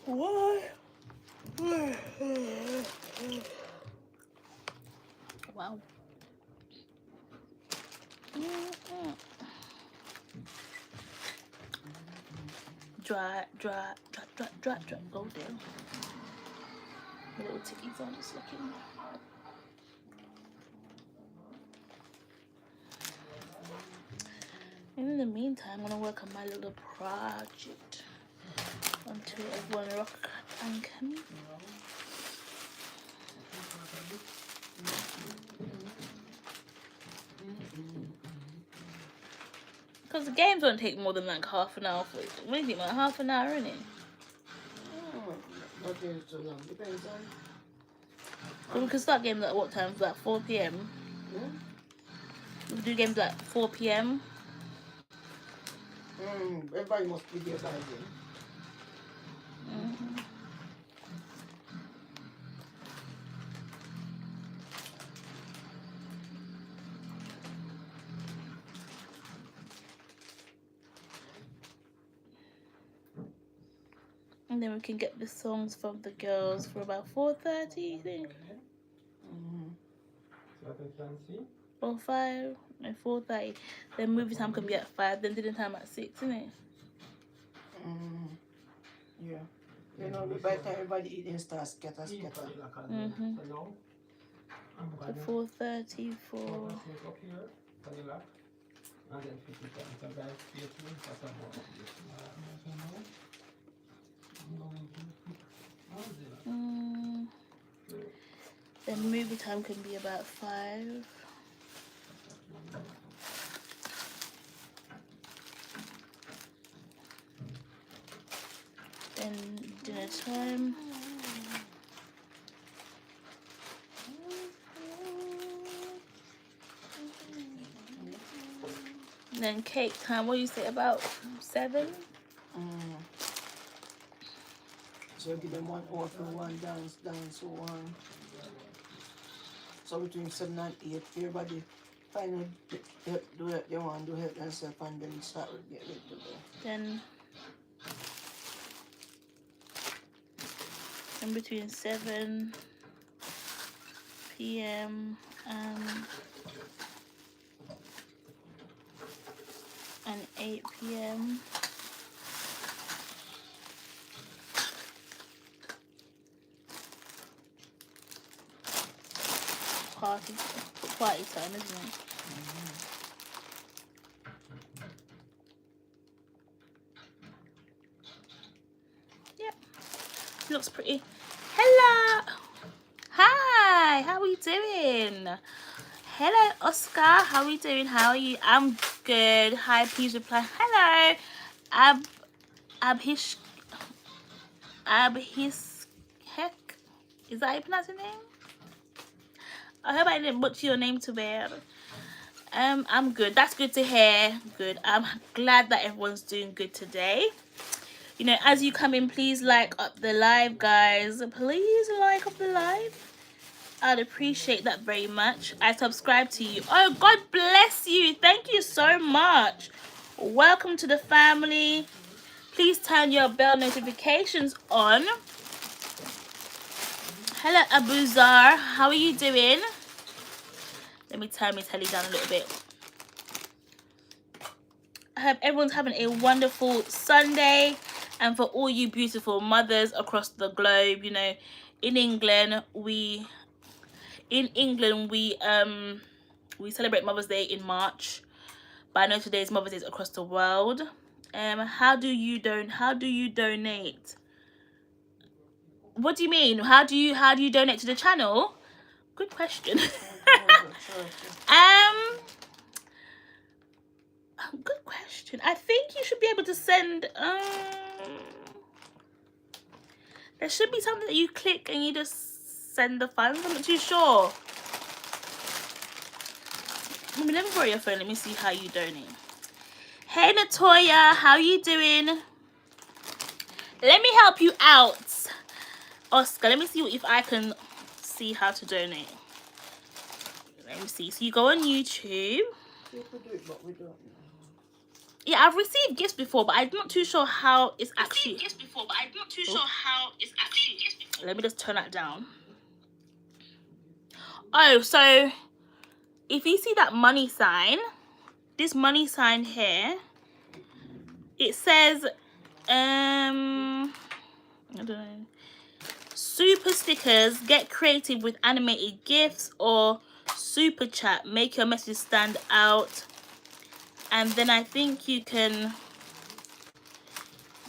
Why? Wow. Dry. Oh dear. Little tickies on just looking. In the meantime, I'm gonna work on my little project until everyone rock and come. Because the games won't take more than like half an hour. What do you think, like half an hour, innit? Not so long. Depends on. But we can start games at what time? Like 4 p.m. Yeah. We can do games like 4 p.m. Everybody must be there by then. And then we can get the songs from the girls for about 4:30, you think? Or 5? No, 4:30. Then movie time can be at 5. Then dinner time at 6, isn't it? Yeah. You know, by the time everybody eating starts scatter. So 4:30 for... Then movie time can be about 5. Then dinner time. And then cake time, what do you say, about 7? So give them 1 hour for one dance, so on. So between 7 and 8, everybody finally do what they want to help themselves and then start get ready to go. Then in between 7 p.m. and 8 p.m. Party time, isn't it? Yep. Looks pretty. Hello. Hi. How are you doing? Hello, Oscar. How are you doing? How are you? I'm good. Hi. Please reply. Hello. Abhish. Heck. Is that how you pronounce your name? I hope I didn't butcher your name too bad. I'm good. That's good to hear. Good. I'm glad that everyone's doing good today. You know, as you come in, please like up the live, guys. Please like up the live. I'd appreciate that very much. I subscribe to you. Oh, God bless you. Thank you so much. Welcome to the family. Please turn your bell notifications on. Hello, Abuzar. How are you doing? Let me turn my telly down a little bit. I hope everyone's having a wonderful Sunday. And for all you beautiful mothers across the globe, you know, in England we celebrate Mother's Day in March. But I know today's Mother's Day across the world. How do you donate? What do you mean? How do you donate to the channel? Good question. Good question. I think you should be able to send there should be something that you click and you just send the funds. I'm not too sure. Let me borrow your phone. Let me see how you donate. Hey Natoya, how you doing? Let me help you out. Oscar, let me see if I can see how to donate. Let me see. So you go on YouTube. You could do it, but we don't know. Yeah, I've received gifts before, but I'm not too sure how it's actually. Let me just turn that down. Oh, so if you see that money sign, this money sign here, it says, I don't know. Super stickers, get creative with animated gifs, or super chat, make your message stand out. And then I think you can,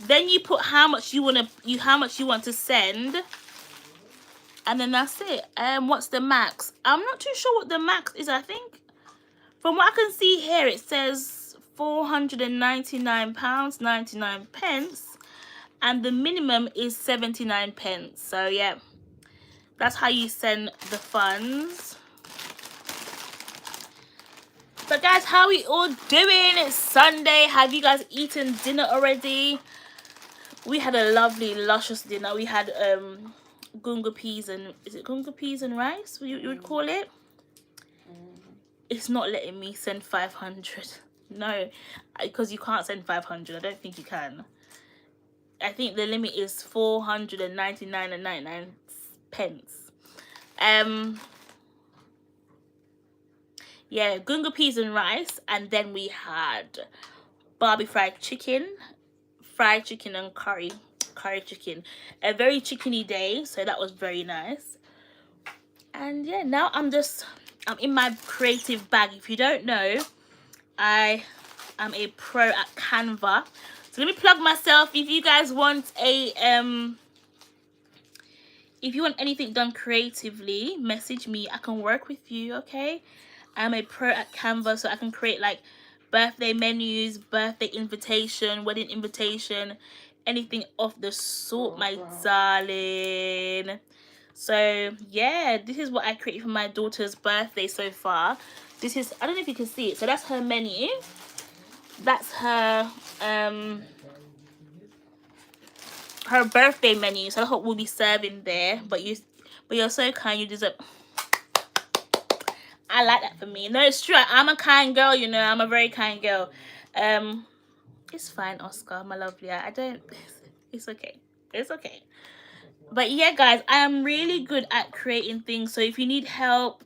then you put how much you want to send, and then that's it. What's the max? I'm not too sure what the max is. I think from what I can see here, it says £499.99, and the minimum is 79 pence. So yeah, that's how you send the funds. But guys, how are we all doing? It's Sunday. Have you guys eaten dinner already? We had a lovely, luscious dinner. We had gunga peas and, is it gunga peas and rice? You would call it? It's not letting me send 500. No, because you can't send 500. I don't think you can. I think the limit is 499.99 pence. Yeah, gunga peas and rice, and then we had Barbie fried chicken and curry chicken. A very chickeny day, so that was very nice. And yeah, now I'm in my creative bag. If you don't know, I am a pro at Canva. So let me plug myself. If you guys want if you want anything done creatively, message me. I can work with you, okay? I'm a pro at Canva, so I can create like birthday menus, birthday invitation, wedding invitation, anything of the sort, my darling. So yeah, this is what I created for my daughter's birthday so far. This is, I don't know if you can see it. So that's her menu. That's her birthday menu. So that's what we'll be serving there. But you're so kind. You deserve. I like that for me. No, it's true. I'm a kind girl, you know. I'm a very kind girl. It's fine, Oscar, my lovely. I don't. It's okay. It's okay. But yeah, guys, I am really good at creating things. So if you need help,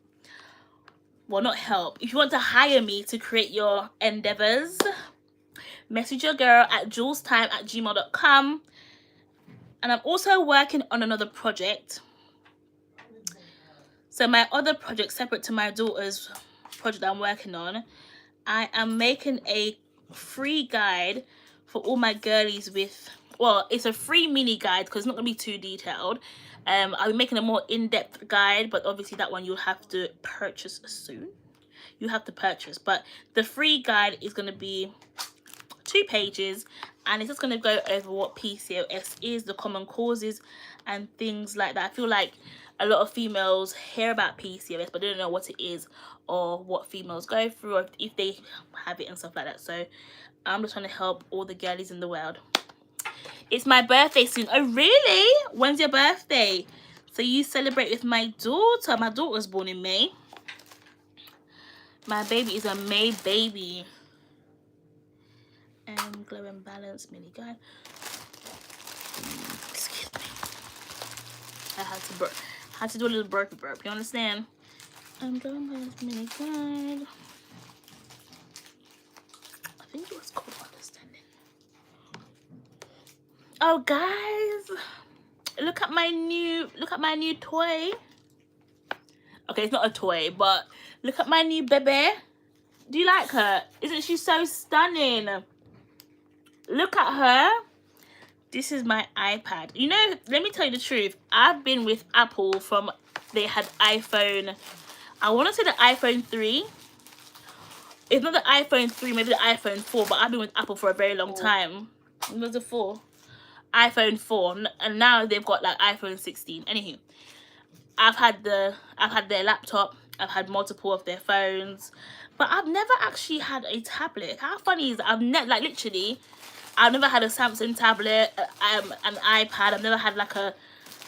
well, not help. If you want to hire me to create your endeavors, message your girl at julsztymm@gmail.com. And I'm also working on another project. So my other project, separate to my daughter's project I'm working on, I am making a free guide for all my girlies with, well, it's a free mini guide because it's not going to be too detailed. I'll be making a more in-depth guide, but obviously that one you'll have to purchase soon. You have to purchase, but the free guide is going to be 2 pages, and it's just going to go over what PCOS is, the common causes and things like that. I feel like a lot of females hear about PCOS but they don't know what it is or what females go through or if they have it and stuff like that. So I'm just trying to help all the girlies in the world. It's my birthday soon. Oh really? When's your birthday? So you celebrate with my daughter. My daughter was born in May. My baby is a May baby. Glow and Balance mini guide. Excuse me. I had to do a little burpee burp. You understand? Glow and Balance mini guide. I think it was called Understanding. Oh guys, look at my new toy. Okay, it's not a toy, but look at my new baby. Do you like her? Isn't she so stunning? Look at her. This is my iPad. You know, let me tell you the truth. I've been with Apple from they had iPhone. I want to say the iPhone 3. It's not the iPhone 3, maybe the iPhone 4, but I've been with Apple for a very long time. It was a 4. iPhone 4, and now they've got like iPhone 16. Anywho, I've had their laptop. I've had multiple of their phones, but I've never actually had a tablet. How funny is that? I've never had a Samsung tablet, an iPad. I've never had like a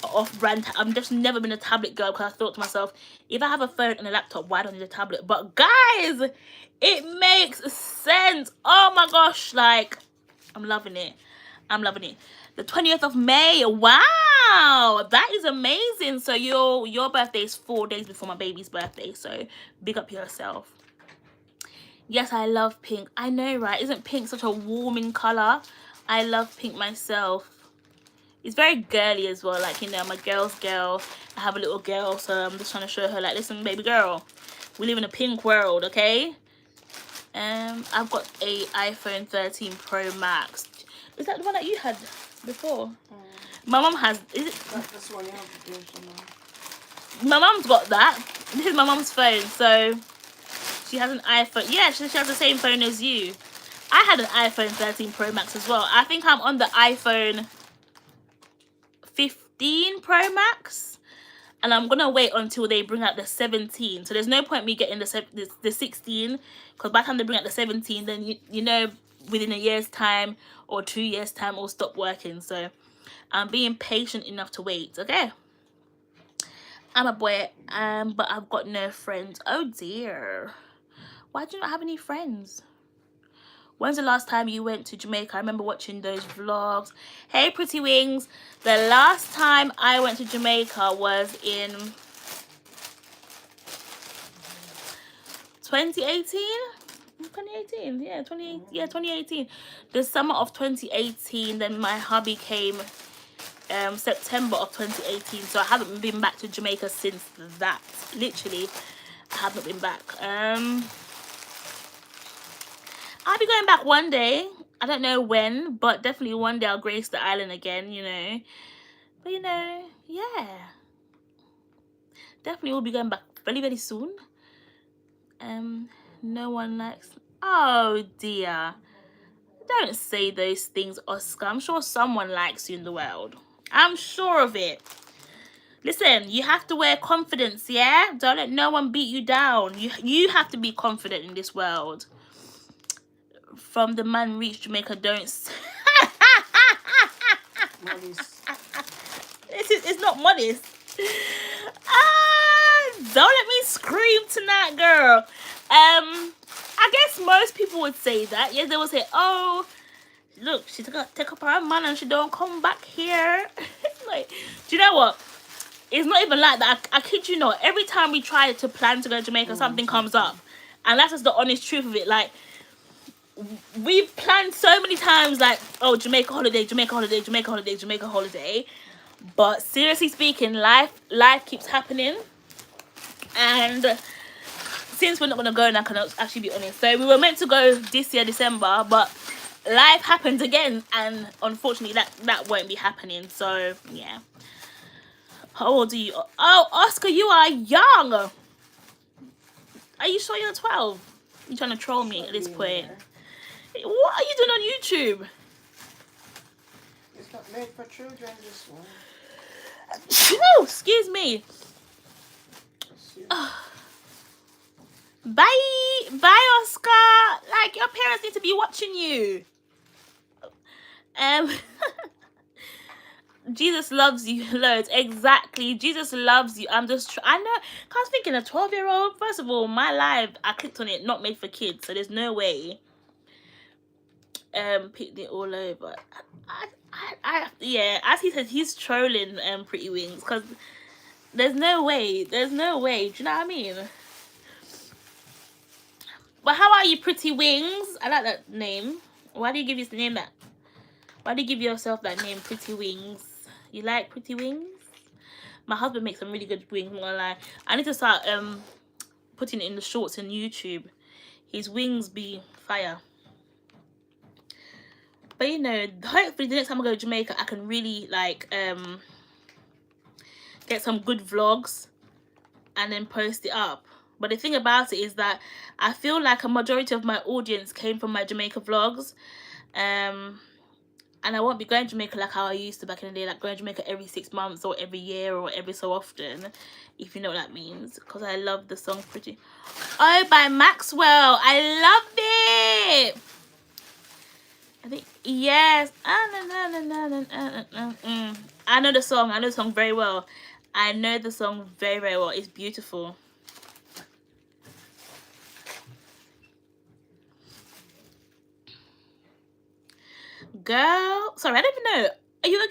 off-brand. I'm just never been a tablet girl because I thought to myself, if I have a phone and a laptop, why don't I need a tablet? But guys, it makes sense. Oh my gosh, like, I'm loving it. I'm loving it. The 20th of May. Wow, that is amazing. So your birthday is 4 days before my baby's birthday. So big up yourself. Yes, I love pink. I know, right? Isn't pink such a warming color? I love pink myself. It's very girly as well. Like, you know, I'm a girl's girl. I have a little girl, so I'm just trying to show her, like, listen, baby girl, we live in a pink world, okay? I've got a iPhone 13 Pro Max. Is that the one that you had before? My mom has. Is it? That's one you have to do, My mom's got that. This is my mom's phone, so she has an iPhone. Yeah, she has the same phone as you. I had an iPhone 13 Pro Max as well. I think I'm on the iPhone 15 Pro Max, and I'm gonna wait until they bring out the 17. So there's no point me getting the 16, because by the time they bring out the 17, then you know, within a year's time or 2 years time it'll stop working. So I'm being patient enough to wait. Okay, I'm a boy, but I've got no friends. Oh dear, why do you not have any friends? When's the last time you went to Jamaica? I remember watching those vlogs. Hey, Pretty Wings. The last time I went to Jamaica was in 2018? 2018, yeah, 2018. The summer of 2018. Then my hubby came September of 2018. So I haven't been back to Jamaica since that. Literally, I haven't been back. I'll be going back one day. I don't know when, but definitely one day I'll grace the island again, you know. But, you know, yeah. Definitely will be going back very, very soon. No one likes... Oh, dear. Don't say those things, Oscar. I'm sure someone likes you in the world. I'm sure of it. Listen, you have to wear confidence, yeah? Don't let no one beat you down. You have to be confident in this world. From the man reach Jamaica, don't... It's not modest. Don't let me scream tonight, girl. I guess most people would say that. Yeah, they would say, oh, look, she take up her man and she don't come back here. Like, do you know what? It's not even like that. I kid you not. Every time we try to plan to go to Jamaica, something comes up. And that's just the honest truth of it. Like, we've planned so many times, like, oh, Jamaica holiday, Jamaica holiday, Jamaica holiday, Jamaica holiday. But seriously speaking, life keeps happening. And since we're not going to go, and I can actually be honest. So we were meant to go this year, December, but life happened again. And unfortunately, that won't be happening. So, yeah. How old are you? Oh, Oscar, you are young. Are you sure you're 12? You're trying to troll me at this point. What are you doing on YouTube? It's not made for children, this one. Excuse me. Bye, Oscar. Like, your parents need to be watching you. Jesus loves you loads. Exactly. Jesus loves you. I'm just... I know. I was thinking a 12-year-old. First of all, my live, I clicked on it, not made for kids. So there's no way. Picked it all over. Yeah, as he said, he's trolling Pretty Wings, because there's no way. Do you know what I mean? But how are you, Pretty Wings? I like that name. Why do you give yourself that? Why do you give yourself that name, Pretty Wings? You like Pretty Wings? My husband makes some really good wings, I'm not gonna lie. I need to start putting it in the shorts on YouTube. His wings be fire. But you know, hopefully the next time I go to Jamaica, I can really like get some good vlogs and then post it up. But the thing about it is that I feel like a majority of my audience came from my Jamaica vlogs. And I won't be going to Jamaica like how I used to back in the day, like going to Jamaica every 6 months or every year or every so often, if you know what that means. Because I love the song Pretty. Oh, by Maxwell. I love it. I think, yes. I know the song. I know the song very well. I know the song very, very well. It's beautiful. Girl, sorry, I don't even know. Are you?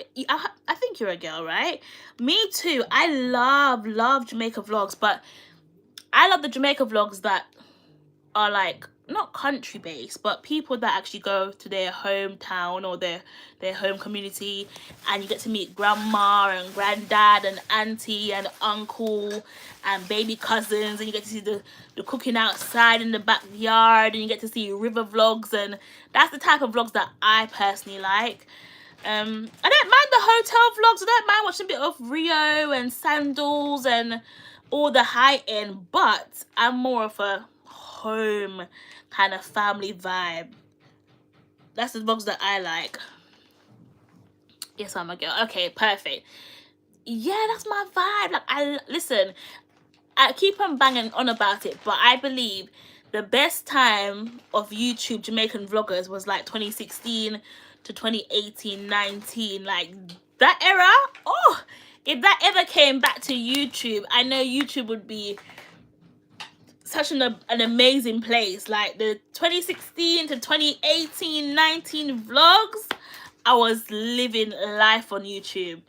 I think you're a girl, right? Me too. I love Jamaica vlogs, but I love the Jamaica vlogs that are like not country based, but people that actually go to their hometown or their home community, and you get to meet grandma and granddad and auntie and uncle and baby cousins, and you get to see the cooking outside in the backyard, and you get to see river vlogs, and that's the type of vlogs that I personally like. I don't mind the hotel vlogs. I don't mind watching a bit of Rio and Sandals and all the high end, but I'm more of a home kind of family vibe. That's the vlogs that I like. Yes, I'm a girl. Okay, perfect. Yeah, that's my vibe. Like, listen, I keep on banging on about it, but I believe the best time of YouTube Jamaican vloggers was like 2016 to 2018, 19. Like that era. Oh, if that ever came back to YouTube, I know YouTube would be such an amazing place. Like the 2016 to 2018, 19 vlogs, I was living life on YouTube.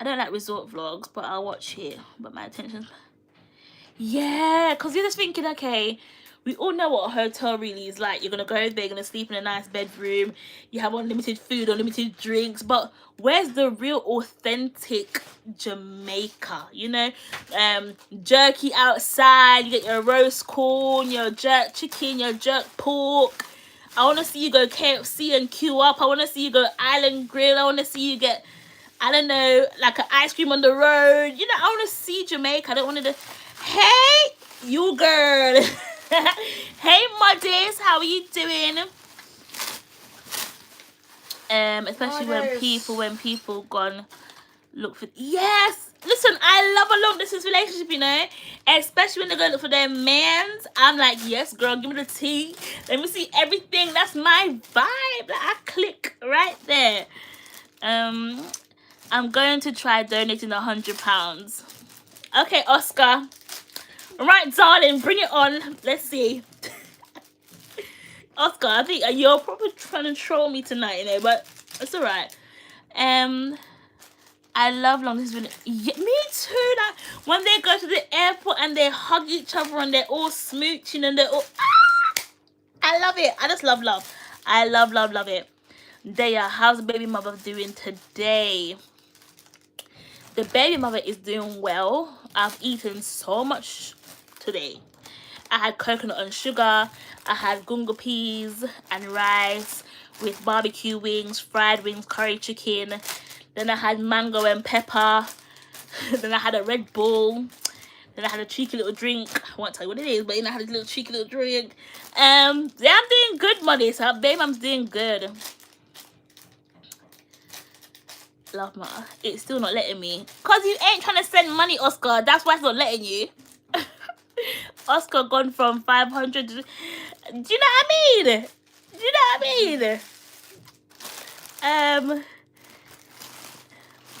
I don't like resort vlogs, but I'll watch it. But my attention, yeah, because you're just thinking, okay, we all know what a hotel really is like. You're gonna go there, you're gonna sleep in a nice bedroom, you have unlimited food, unlimited drinks, but where's the real authentic Jamaica? You know, jerky outside, you get your roast corn, your jerk chicken, your jerk pork. I want to see you go KFC and queue up. I want to see you go Island Grill. I want to see you get, I don't know, like an ice cream on the road. You know, I want to see Jamaica. I don't want to. Hey, you girl. Hey, Modest, how are you doing? Especially when people gone look for. Yes, listen, I love a long distance relationship, you know, especially when they go look for their mans. I'm like, yes, girl, give me the tea. Let me see everything. That's my vibe. Like, I click right there. I'm going to try donating £100. Okay, Oscar. Right, darling, bring it on. Let's see. Oscar, I think you're probably trying to troll me tonight, you know, but it's alright. I love long distance. Yeah, me too. Like when they go to the airport and they hug each other and they're all smooching and they're all. I love it. I just love. I love it. Daya, how's the baby mother doing today? The baby mother is doing well. I've eaten so much today. I had coconut and sugar. I had gunga peas and rice with barbecue wings, fried wings, curry chicken. Then I had mango and pepper. Then I had a Red Bull. Then I had a cheeky little drink. I won't tell you what it is, but then I had a little cheeky little drink. Yeah, I'm doing good, money. So babe, I'm doing good. Love my. It's still not letting me. Cause you ain't trying to send money, Oscar. That's why it's not letting you. Oscar gone from 500 to... Do you know what I mean?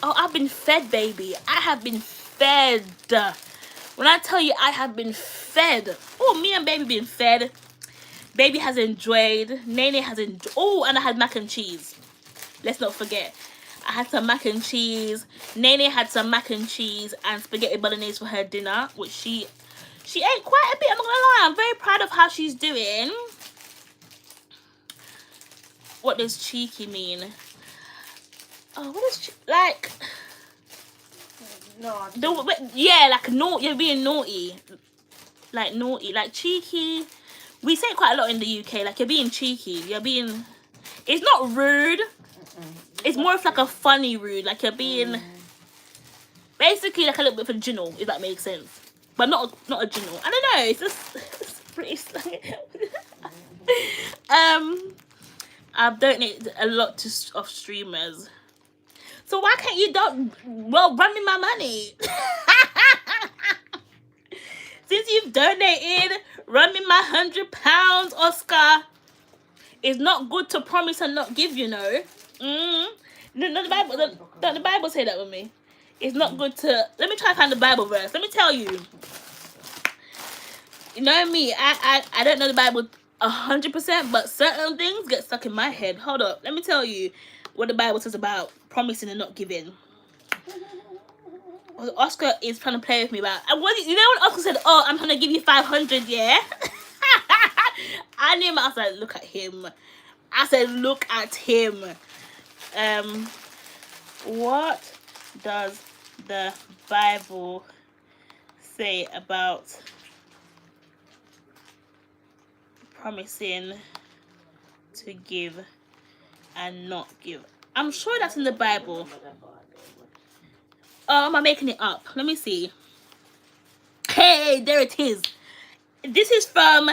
Oh, I've been fed, baby. I have been fed. When I tell you I have been fed. Oh, me and baby been fed. Baby has enjoyed. Nene has enjoyed. Oh, and I had mac and cheese. Let's not forget. I had some mac and cheese. Nene had some mac and cheese and spaghetti bolognese for her dinner, which she ate quite a bit. I'm not gonna lie. I'm very proud of how she's doing. What does cheeky mean? Oh, what is like? No. Yeah, like naughty. You're being naughty. Like naughty, like cheeky. We say it quite a lot in the UK. Like you're being cheeky. You're being. It's not rude. It's more of like a funny rude. Like you're being. Basically, like a little bit of a ginnel, if that makes sense. But not a ginnel. I don't know. It's just it's pretty. I've donated a lot of streamers. So why can't you run me my money? Since you've donated, run me my £100, Oscar. It's not good to promise and not give, you know. No, the Bible. The Bible say that with me. It's not good to. Let me try to find the Bible verse. Let me tell you. You know me. I don't know the Bible 100%, but certain things get stuck in my head. Hold up. Let me tell you what the Bible says about promising and not giving. Oscar is trying to play with me about. And what you know when Oscar said, "Oh, I'm trying to give you 500," yeah. I knew him. I said, "Look at him." I said, "Look at him." What does the Bible say about promising to give and not give? I'm sure that's in the Bible. Oh, am I making it up? Let me see. Hey, there it is. This is from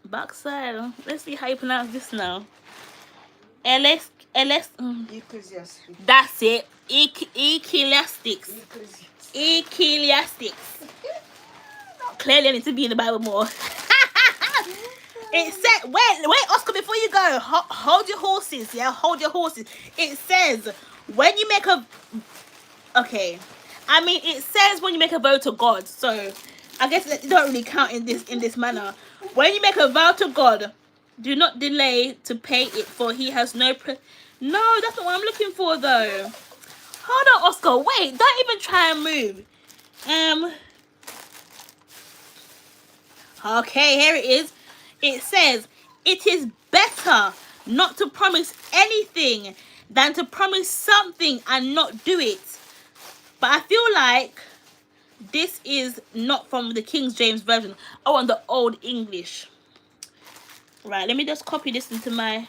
backside. Let's see how you pronounce this now. Ecclesiastes. That's it. Ecclesiastics. Ecclesiastics. Clearly, I need to be in the Bible more. It said, wait, Oscar, before you go, hold your horses, yeah? Hold your horses. It says, when you make a... Okay. I mean, it says when you make a vow to God, so I guess it don't really count in this manner. When you make a vow to God, do not delay to pay it, for he has no... No, that's not what I'm looking for, though. Hold on, Oscar. Wait, don't even try and move. Okay, here it is. It says, it is better not to promise anything than to promise something and not do it. But I feel like this is not from the King James Version. I want the Old English. Right, let me just copy this into my...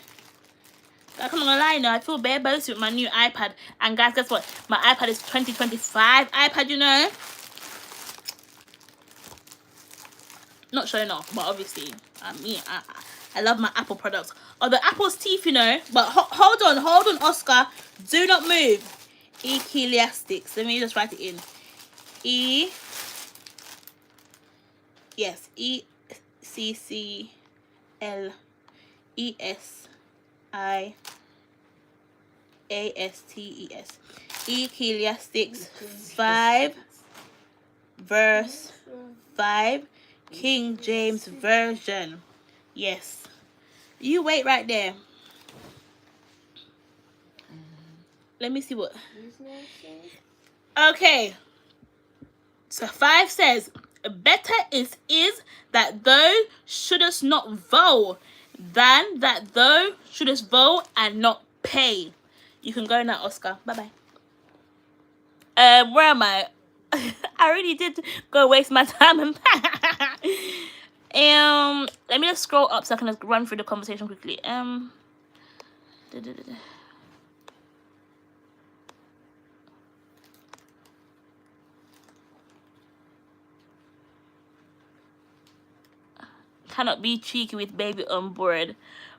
I'm not gonna lie now, I feel bare bossy with my new iPad. And guys, guess what? My iPad is 2025 iPad, you know. Not showing off, but obviously, I mean, I love my Apple products. Oh, the Apple's teeth, you know. But hold on, Oscar. Do not move. Ecclesiastics. Let me just write it in. Ecclesiastes. Ecclesiastics 5 verse 5, King James Version. Yes. You wait right there. Let me see what. Okay. So 5 says, better is that thou shouldest not vow than that thou shouldest vow and not pay. You can go now, Oscar. Bye-bye. Where am I? I already did go waste my time and let me just scroll up so I can just run through the conversation quickly. Cannot be cheeky with baby on board.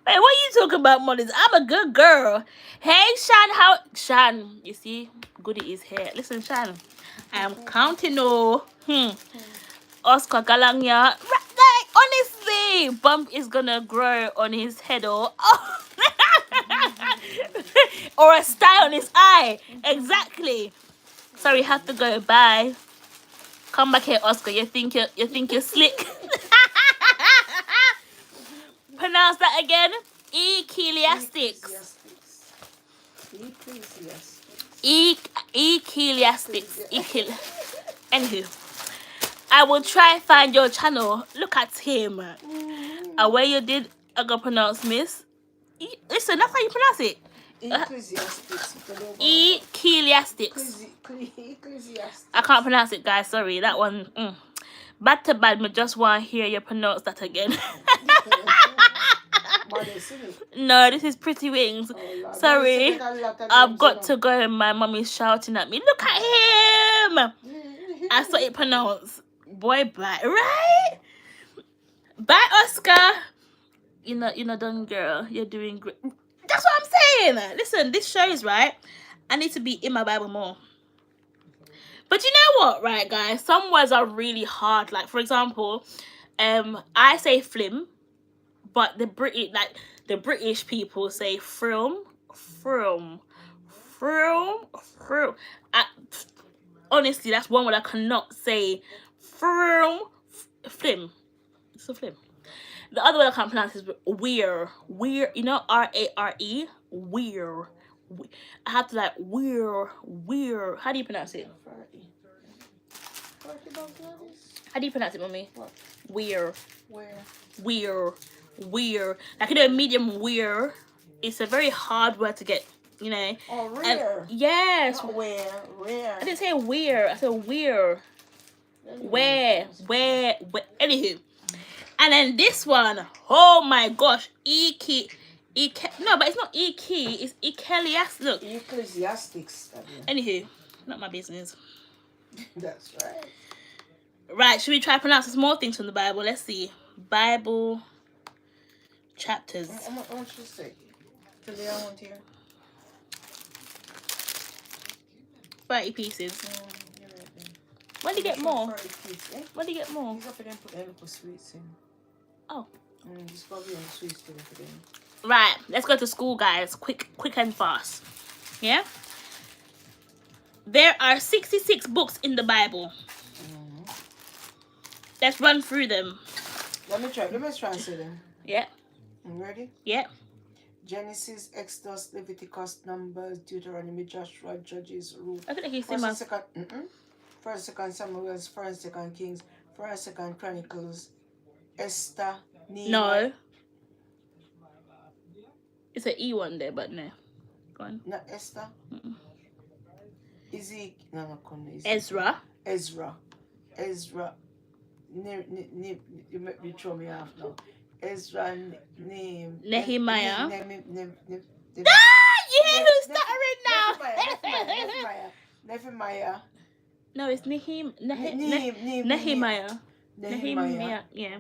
Wait, what are you talking about, Molly? I'm a good girl. Hey, Shan, you see, Goody is here. Listen, Shan, I am counting. Oscar Galangya. Like, honestly, bump is gonna grow on his head or or a sty on his eye. Exactly. Sorry, have to go. Bye. Come back here, Oscar. You think you're slick? Pronounce that again. Ecclesiastics. Ecclesiastics. Anywho, I will try and find your channel. Look at him. Where you did I go pronounce miss? Listen, that's how you pronounce it. Ecclesiastics. I can't pronounce it, guys. Sorry, that one. Bad to bad, but just want to hear you pronounce that again. No, this is Pretty Wings. Sorry, I've got to go and my mum is shouting at me. Look at him. I saw it pronounced. Boy, bye. Right? Bye, Oscar. You're not done, girl. You're doing great. That's what I'm saying. Listen, this shows, right? I need to be in my Bible more. But you know what, right, guys? Some words are really hard. Like, for example, I say flim, but the British people say film. Froom. Honestly, that's one word I cannot say. Froom. Flim. It's a flim. The other word I can't pronounce is weir. Weir. You know, R-A-R-E. Weir. I have to like weir. How do you pronounce it? How do you pronounce it, mommy? What? Weir. Where? Weir. Like, you know, medium weir. It's a very hard word to get, you know. Oh, rear. Yes. Not where. Rear. I didn't say weir. I said weir. Where. Anywho. And then this one. Oh my gosh. No, but it's not it's Ecclesiastes. Look. Ecclesiastics. Anywho. Not my business. That's right. Right, should we try to pronounce some more things from the Bible? Let's see. Bible chapters. How much you say? Today I want here. 30 pieces. You're right then. When do you get more? 30 pieces, eh? When do you get more? These are for them put their little sweets in. Oh. This probably on sweets for them. Right, let's go to school, guys. Quick and fast. Yeah? There are 66 books in the Bible. Let's run through them. Let me try and say them. Yeah. You ready? Yeah. Genesis, Exodus, Leviticus, Numbers, Deuteronomy, Joshua, Judges, Ruth. I feel like you see First my... and second, First, Second Samuel, First, Second Kings, First, Second Chronicles, Esther, Nehemiah. No. It's an E one there, but no. Go on. Not Esther. Ezekiel. No, Ezra. Ezra. You make me throw me off now. Ezra, Nehemiah. You hear who's stuttering now? Nehemiah. No, it's Nehemiah. Nehemiah. Yeah.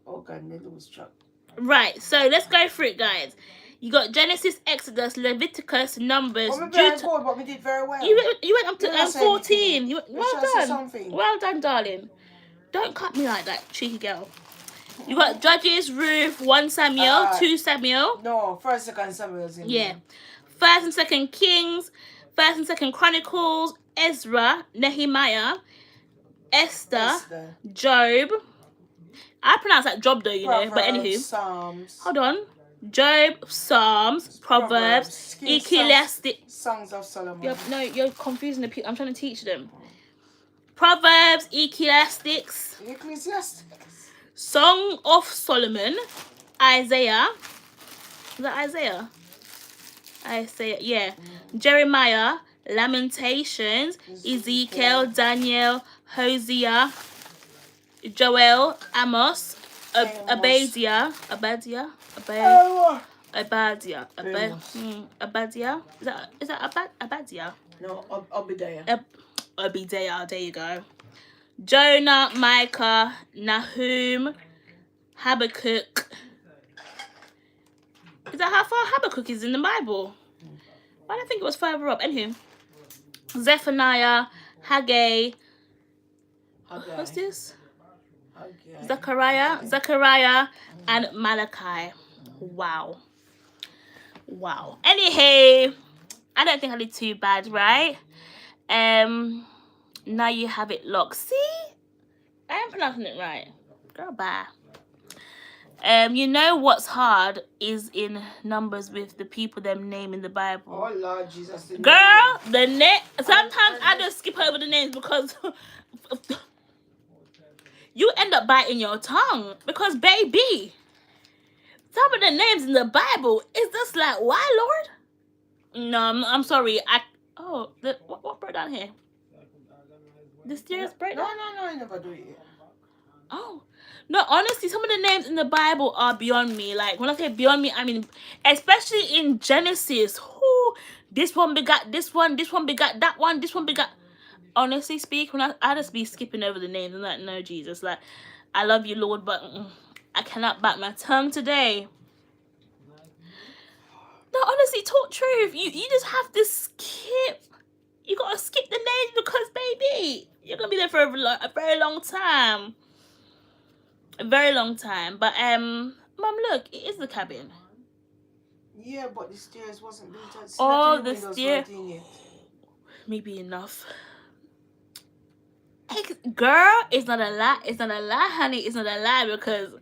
Oh God, I lose track. Right, so let's go through it, guys. You got Genesis, Exodus, Leviticus, Numbers. But we did very well. You went up to 14. Well done. Well done, darling. Don't cut me like that, cheeky girl. You got Judges, Ruth, 1 Samuel, 2 Samuel. No, 1st, 2nd Samuel's in Yeah. 1st and 2nd Kings, 1st and 2nd Chronicles, Ezra, Nehemiah, Esther, Job. I pronounce that Job though, you know. But anywho. Psalms. Hold on. Job, Psalms, Proverbs, Ecclesiastes. Songs of Solomon. You're confusing the people. I'm trying to teach them. Proverbs, Ecclesiastes, Song of Solomon, Isaiah. Is that Isaiah? Yeah. Jeremiah, Lamentations, Ezekiel, Daniel, Hosea, Joel, Amos, Obadiah. Is that Obadiah? No, Obadiah. Obadiah, there you go. Jonah, Micah, Nahum, Habakkuk. Is that how far Habakkuk is in the Bible? I don't think it was further up. Anywho, Zephaniah, Haggai. What's this? Zechariah, and Malachi. Wow. Anyway, I don't think I did too bad, right? Now you have it locked. See? I am pronouncing it right. Girl, bye. You know what's hard is in Numbers with the people them name in the Bible. Oh Lord Jesus. Girl, the name. Sometimes I just skip over the names because you end up biting your tongue. Because baby, some of the names in the Bible is just like, why, Lord? No, I'm sorry. What broke down here? The stairs break down? No, I never do it yet. Oh. No, honestly, some of the names in the Bible are beyond me. Like, when I say beyond me, I mean, especially in Genesis. This one begot this one begot that one, this one begot. Honestly speaking, I just be skipping over the names. I'm like, no, Jesus. Like, I love you, Lord, but I cannot bite my tongue today. No, honestly, talk truth. You just have to skip. You gotta skip the names because, baby, you're gonna be there for a very long time. A very long time. But Mom, look, it is the cabin. Yeah, but the stairs wasn't built at. Oh, The the windows stair. weren't in yet. Maybe enough. Girl, it's not a lie. It's not a lie, honey. It's not a lie because,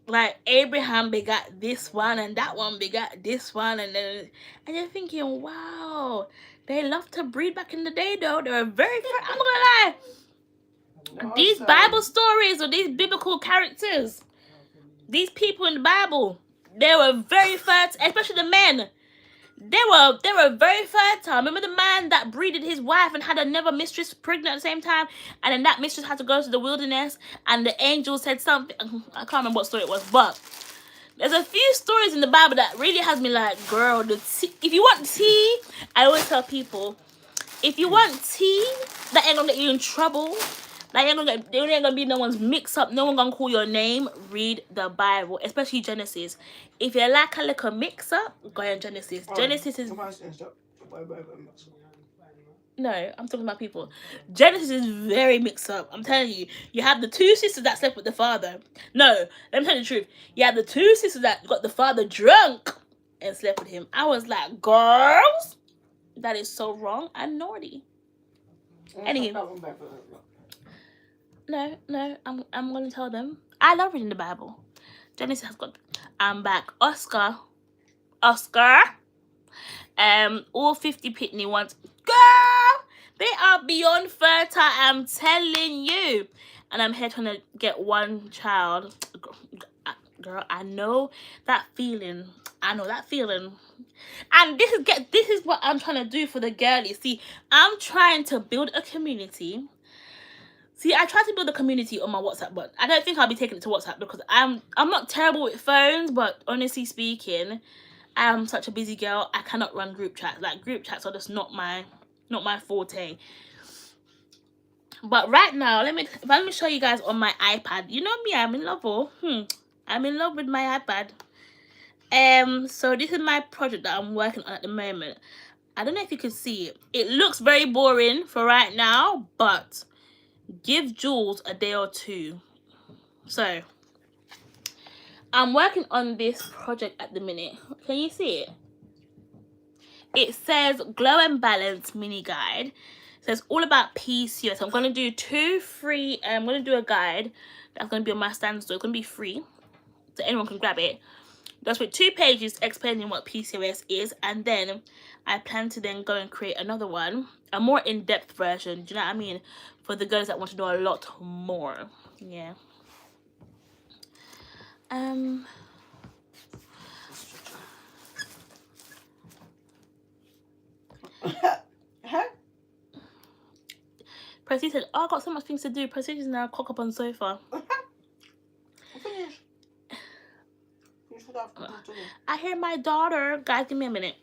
like Abraham begot this one and that one begot this one, and then and you're thinking, wow, they loved to breed back in the day though. They were very. I'm not gonna lie. These Bible stories or these biblical characters, these people in the Bible, they were very fertile, especially the men. They were very fertile. Remember the man that breeded his wife and had another mistress pregnant at the same time, and then that mistress had to go to the wilderness, and the angel said something. I can't remember what story it was, but there's a few stories in the Bible that really has me like, girl, if you want tea, I always tell people, if you want tea that ain't gonna get you in trouble, there ain't gonna be no one's mix up, no one gonna call your name, read the Bible, especially Genesis. If you like a little mix up, go in Genesis. Genesis is no, I'm talking about people. Genesis is very mixed up. I'm telling you. You have the two sisters that slept with the father. No, let me tell you the truth. You have the two sisters that got the father drunk and slept with him. I was like, girls, that is so wrong and naughty. Anywho, no, I'm gonna tell them. I love reading the Bible. Genesis has got. I'm back. Oscar. All 50 pitney ones. Girl, they are beyond fertile. I'm telling you. And I'm here trying to get one child. Girl, I know that feeling. And this is what I'm trying to do for the girlies. See, I'm trying to build a community. See, I try to build a community on my WhatsApp, but I don't think I'll be taking it to WhatsApp because I'm not terrible with phones, but honestly speaking, I am such a busy girl. I cannot run group chats. Like, group chats are just not my forte. But right now, let me show you guys on my iPad. You know me, I'm in love. I'm in love with my iPad. So this is my project that I'm working on at the moment. I don't know if you can see it. It looks very boring for right now, but give Julsz a day or two. So I'm working on this project at the minute. Can you see it? It says Glow and Balance mini guide. It says all about PCOS. I'm going to do 2 free. I'm going to do a guide that's going to be on my stand store. It's going to be free, so anyone can grab it. That's with 2 pages explaining what PCOS is, and then I plan to then go and create another one, a more in-depth version. Do you know what I mean? For the girls that want to know a lot more. Yeah. Prestige said, oh, I got so much things to do. Prestige is now cock up on sofa. Finish. I hear my daughter. Guys, give me a minute.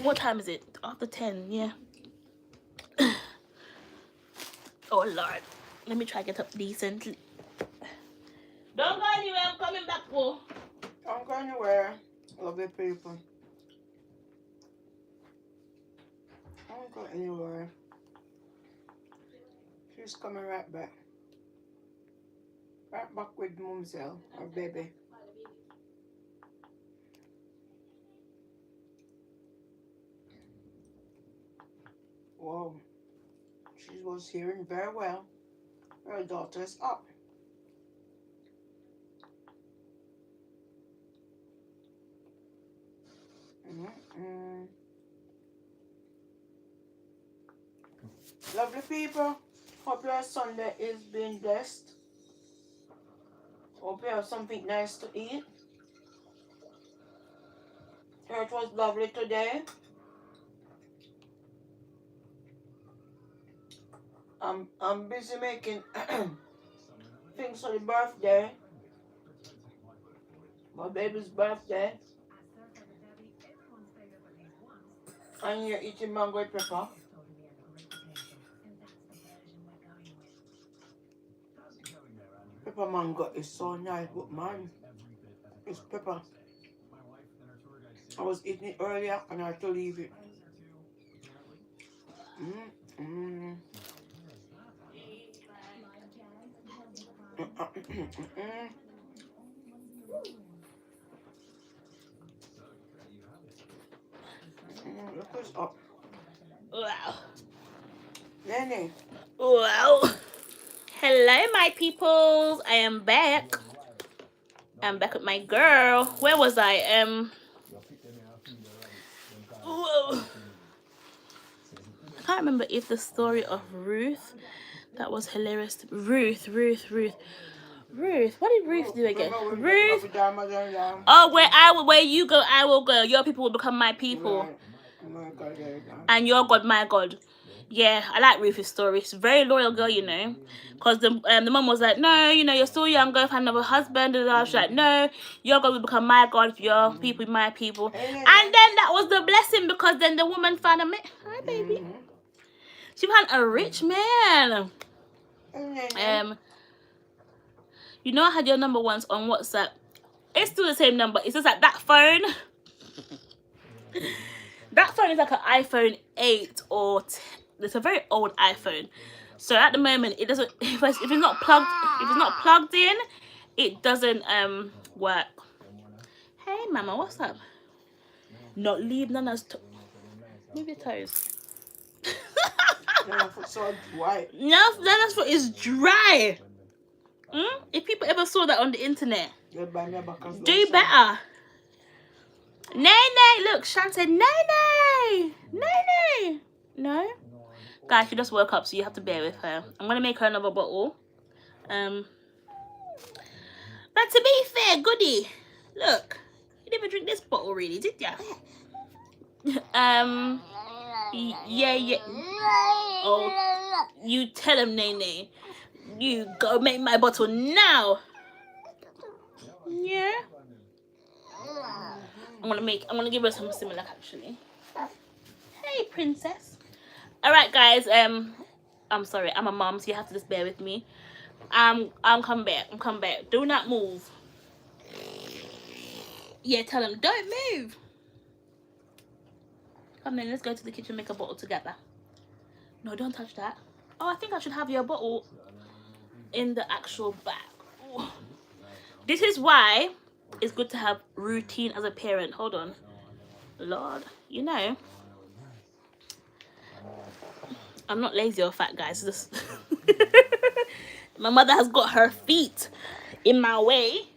What time is it? After 10, yeah. Oh, Lord. Let me try to get up decently. Don't go anywhere. I'm coming back, Paul. Don't go anywhere. Lovely people. Don't go anywhere. She's coming right back. Right back with Mumsel, our baby. Whoa. She was hearing very well. Her daughter's up. Lovely people. Hope your Sunday is being blessed. Hope you have something nice to eat. Church was lovely today. I'm busy making things for the birthday. My baby's birthday. And you're eating mango with pepper. Pepper mango is so nice, but man, it's pepper. I was eating it earlier and I had to leave it. Look who's up. Wow. Nene. Wow. Hello, my peoples. I am back. I'm back with my girl. Where was I? Whoa. I can't remember if the story of Ruth. That was hilarious. Ruth. What did Ruth do again? Ruth. Oh, where you go, I will go. Your people will become my people. And your God, my God. Yeah, I like Ruth's story. She's a very loyal girl, you know. Because the mum was like, no, you know, you're still young, go find another husband. And she's like, no, your God will become my God, your people, my people. And then that was the blessing, because then the woman found a man. Hi, baby. She found a rich man. You know, I had your number once on WhatsApp. It's still the same number. It's just like that phone. That phone is like an iPhone 8 or 10. It's a very old iPhone. So at the moment, it doesn't. If it's not plugged in, it doesn't work. Hey, Mama, what's up? Not leave Nana's. Move your toes. Nana's foot so dry. No, Nana's foot is dry. If people ever saw that on the internet, do better. Nene, look, Shan said Nene. No, guys, she just woke up, so you have to bear with her. I'm gonna make her another bottle. But to be fair, goody, look, you didn't even drink this bottle, really, did ya? Yeah. Oh, you tell him, Nene. You go make my bottle now. Yeah. I'm gonna give her some similar, actually. Hey, princess. All right, guys. I'm sorry. I'm a mom, so you have to just bear with me. I'm come back. Do not move. Yeah, tell them don't move. Come then, let's go to the kitchen, make a bottle together. No, don't touch that. Oh, I think I should have your bottle in the actual bag. Ooh. This is why it's good to have routine as a parent. Hold on. Lord, you know, I'm not lazy or fat, guys. Just my mother has got her feet in my way.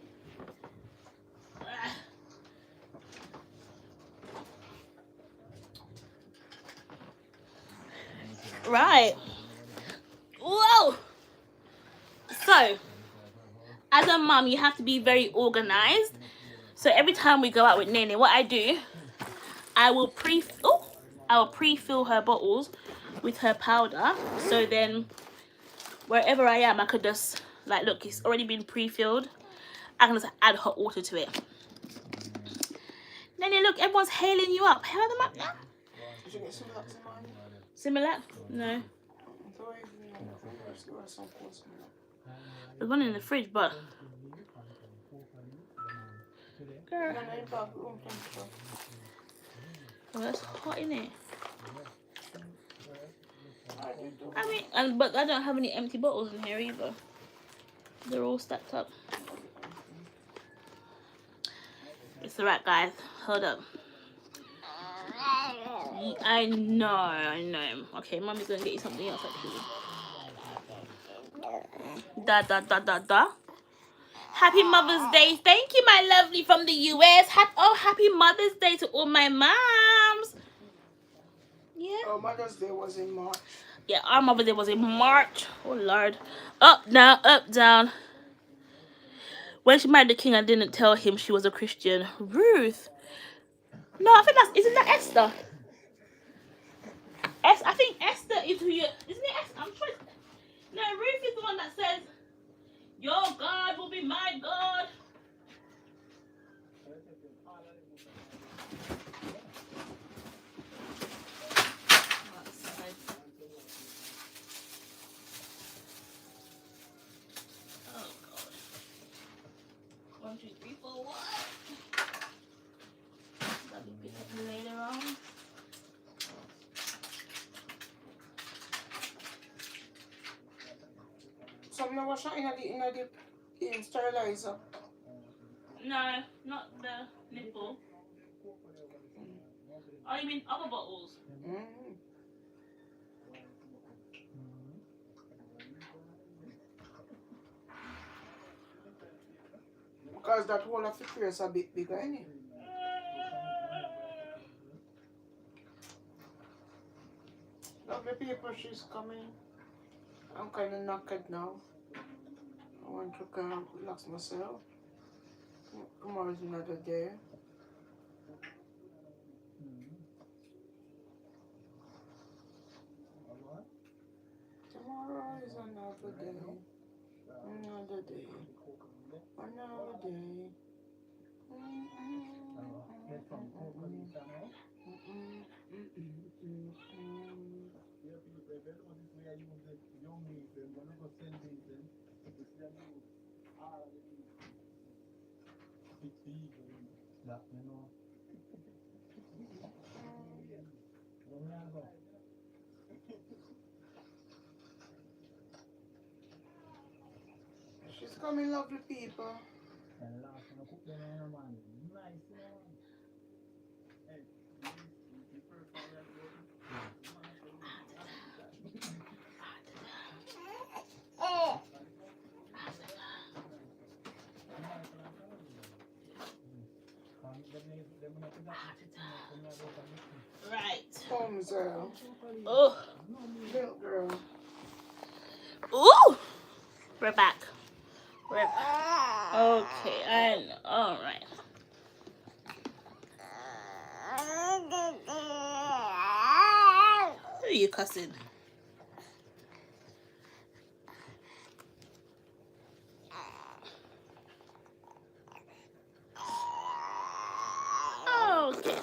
Right. Whoa. So, as a mom, you have to be very organized. So every time we go out with Nene, what I do, I will pre-fill her bottles with her powder. So then, wherever I am, I could just, like, look, it's already been pre-filled. I can just add hot water to it. Nene, look, everyone's hailing you up. Hail them up now. Did you get Similar? No. There's one in the fridge, but... Girl. Oh, that's hot, innit? But I don't have any empty bottles in here either. They're all stacked up. It's alright, guys. Hold up. I know. Okay, Mommy's gonna get you something else, actually. Da. Happy Mother's Day. Thank you, my lovely, from the US. Happy Mother's Day to all my moms. Yeah. Oh, Mother's Day was in March. Yeah, our Mother's Day was in March. Oh, Lord. Up, down. When she married the king, I didn't tell him she was a Christian. Ruth. No, I think isn't that Esther? I think Esther is who you... Isn't it Esther? I'm trying... No, Ruth is the one that says, your God will be my God. Oh, God. 1, 2, 3, 4, 1. That'll be picked up later on. So I'm not washing in the sterilizer. No, not the nipple. Oh, you mean other bottles? Because that whole of the face a bit bigger, ain't it? Lovely people, she's coming. I'm kind of knackered now. I want to kind of relax myself. Tomorrow's another day. Tomorrow is another day. Another day. Another day. She's coming, lovely people. Right. Home, girl. Oh. Little girl. Ooh. We're back. We're back. Okay, and all right. Who are you cussing? Okay.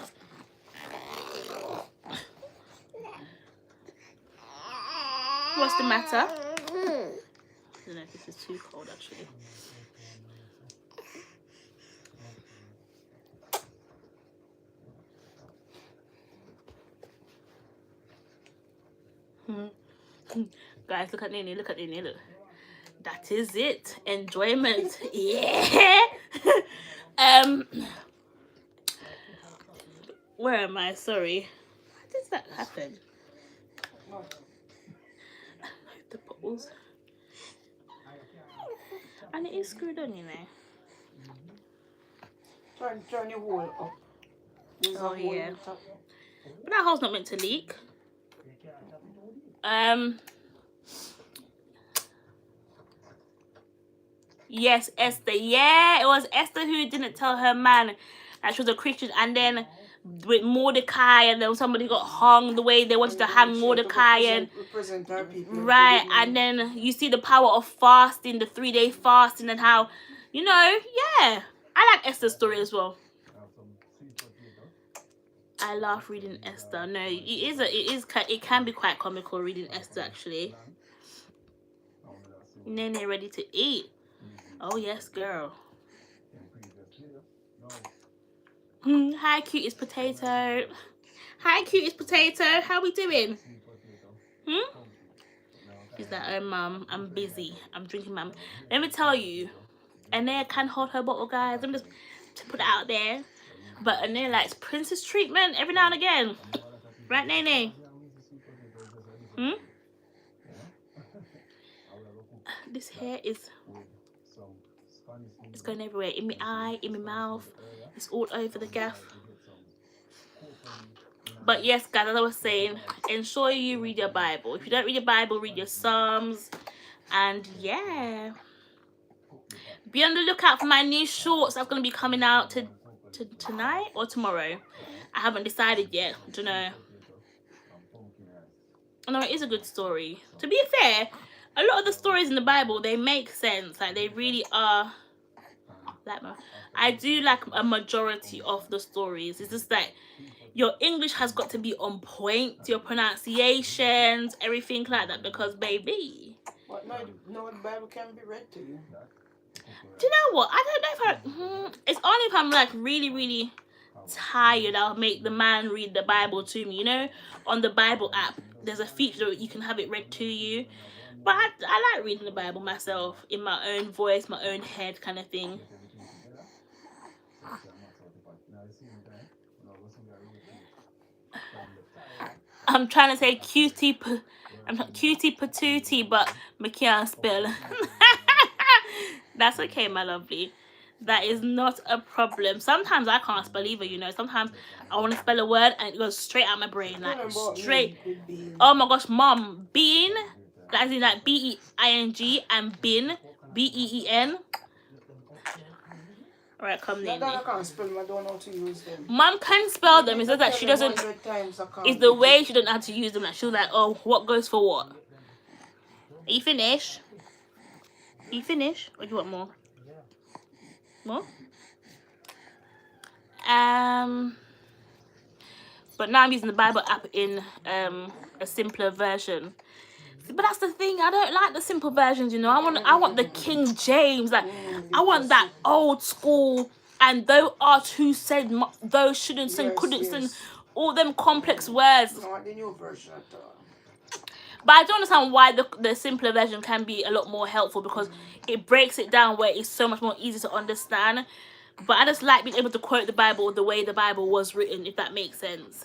What's the matter? I don't know if this is too cold actually. Guys, look at Nene, look at Nene, look. That is it. Enjoyment. Yeah. Where am I? Sorry. How does that happen? The bottles. And it is screwed on, you know. Turn your hole up. There's Oh, a hole yeah. on top. But that hole's not meant to leak. Yes, Esther. Yeah, it was Esther who didn't tell her man that she was a Christian, and then with Mordecai, and then somebody got hung the way they wanted to hang Mordecai, and represent our people. right, and then you see the power of fasting, the 3-day fasting, and how, you know, yeah, I like Esther's story as well. I love reading Esther. No, it can be quite comical reading Esther actually. Nene ready to eat. Oh yes, girl. Hi, cutest potato. Hi, cutest potato. How we doing? She's like, oh mum, I'm busy. I'm drinking, mum. Let me tell you, Anea can hold her bottle, guys. I'm just to put it out there. But Anea likes princess treatment every now and again. Right, Nene? This hair is... It's going everywhere. In my eye, in my mouth. It's all over the gaff. But yes, guys, as I was saying, ensure you read your Bible. If you don't read your Bible, read your Psalms. And yeah. Be on the lookout for my new shorts that's going to be coming out tonight or tomorrow. I haven't decided yet. I don't know. No, it is a good story. To be fair, a lot of the stories in the Bible, they make sense. Like, they really are. Like, I do like a majority of the stories. It's just like your English has got to be on point, your pronunciations, everything like that, because baby. But no, the Bible can be read to you. Do you know what? I don't know if it's only if I'm like really, really tired, I'll make the man read the Bible to me. You know, on the Bible app, there's a feature that you can have it read to you. But I like reading the Bible myself in my own voice, my own head kind of thing. I'm trying to say I'm not cutie patootie, but I can't spell. That's okay, my lovely. That is not a problem. Sometimes I can't spell either, you know. Sometimes I want to spell a word and it goes straight out my brain, like straight. Oh my gosh, mom, bean, as in like BEING, and bin, BEEN. Alright, come Not name that me. I can't spell them, I don't know how to use them. Mom can spell them. It's just that she doesn't. It's the way she doesn't know how to use them. Like she's like, oh, what goes for what? Are you finished? Are you finished? Or do you want more? More? But now I'm using the Bible app in a simpler version. But that's the thing. I don't like the simple versions. You know, I want the King James. Like I want that old school. And those art who said those shouldn't sing, couldn't sing, all them complex words. No, the new version at all. But I don't understand why the simpler version can be a lot more helpful, because it breaks it down where it's so much more easy to understand. But I just like being able to quote the Bible the way the Bible was written, if that makes sense.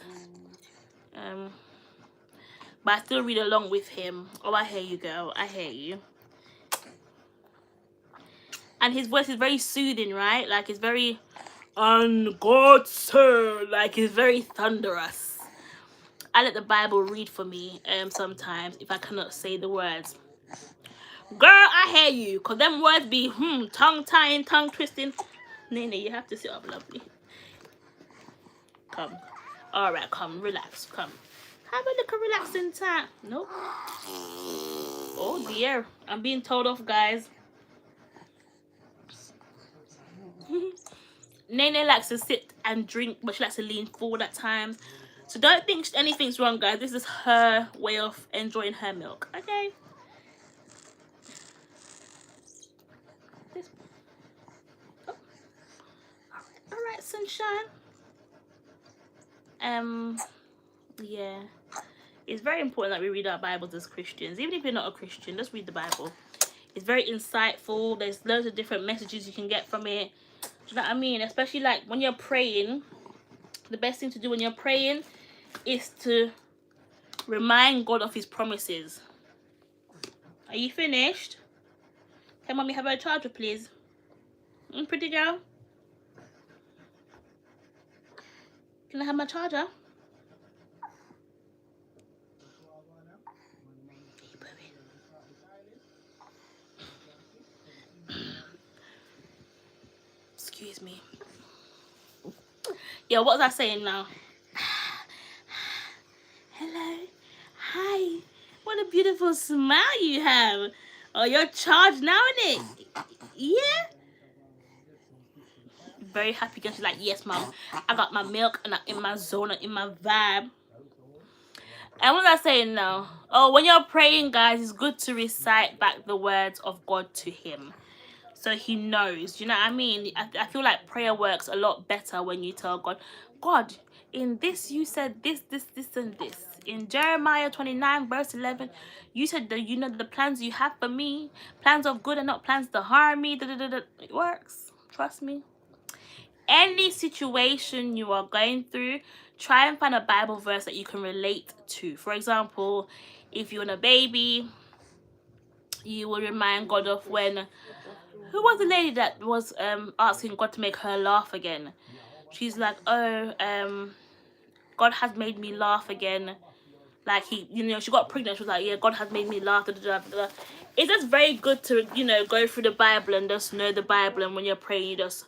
But I still read along with him. Oh, I hear you, girl. I hear you. And his voice is very soothing, right? Like it's very, and God, sir, like it's very thunderous. I let the Bible read for me sometimes if I cannot say the words. Girl, I hear you, because them words be tongue tying, tongue twisting. Nene, you have to sit up, lovely. Come. Alright, come, relax, come. Have a little relaxing time. Nope. Oh dear, I'm being told off, guys. Nene likes to sit and drink, but she likes to lean forward at times. So don't think anything's wrong, guys. This is her way of enjoying her milk. Okay. Oh. Alright, sunshine. Yeah. It's very important that we read our Bibles as Christians. Even if you're not a Christian, just read the Bible. It's very insightful. There's loads of different messages you can get from it. Do you know what I mean? Especially like when you're praying, the best thing to do when you're praying is to remind God of his promises. Are you finished? Can mommy have a charger, please? Pretty girl? Can I have my charger? Excuse me. Yeah, what was I saying now? Hello. Hi. What a beautiful smile you have. Oh, you're charged now, innit? Yeah. Very happy because she's like, yes, mom. I got my milk and I'm in my zone, in my vibe. And what was I saying now? Oh, when you're praying, guys, it's good to recite back the words of God to him, so he knows. You know what I mean? I feel like prayer works a lot better when you tell God, God, in this you said this, and this. In Jeremiah 29 verse 11, you said that you know the plans you have for me, plans of good and not plans to harm me. It works. Trust me. Any situation you are going through, try and find a Bible verse that you can relate to. For example, if you're a baby, you will remind God of when, who was the lady that was asking God to make her laugh again? She's like, oh, God has made me laugh again. Like he, you know, she got pregnant. She was like, yeah, God has made me laugh. Da, da, da, da. It's just very good to, you know, go through the Bible and just know the Bible. And when you're praying, you just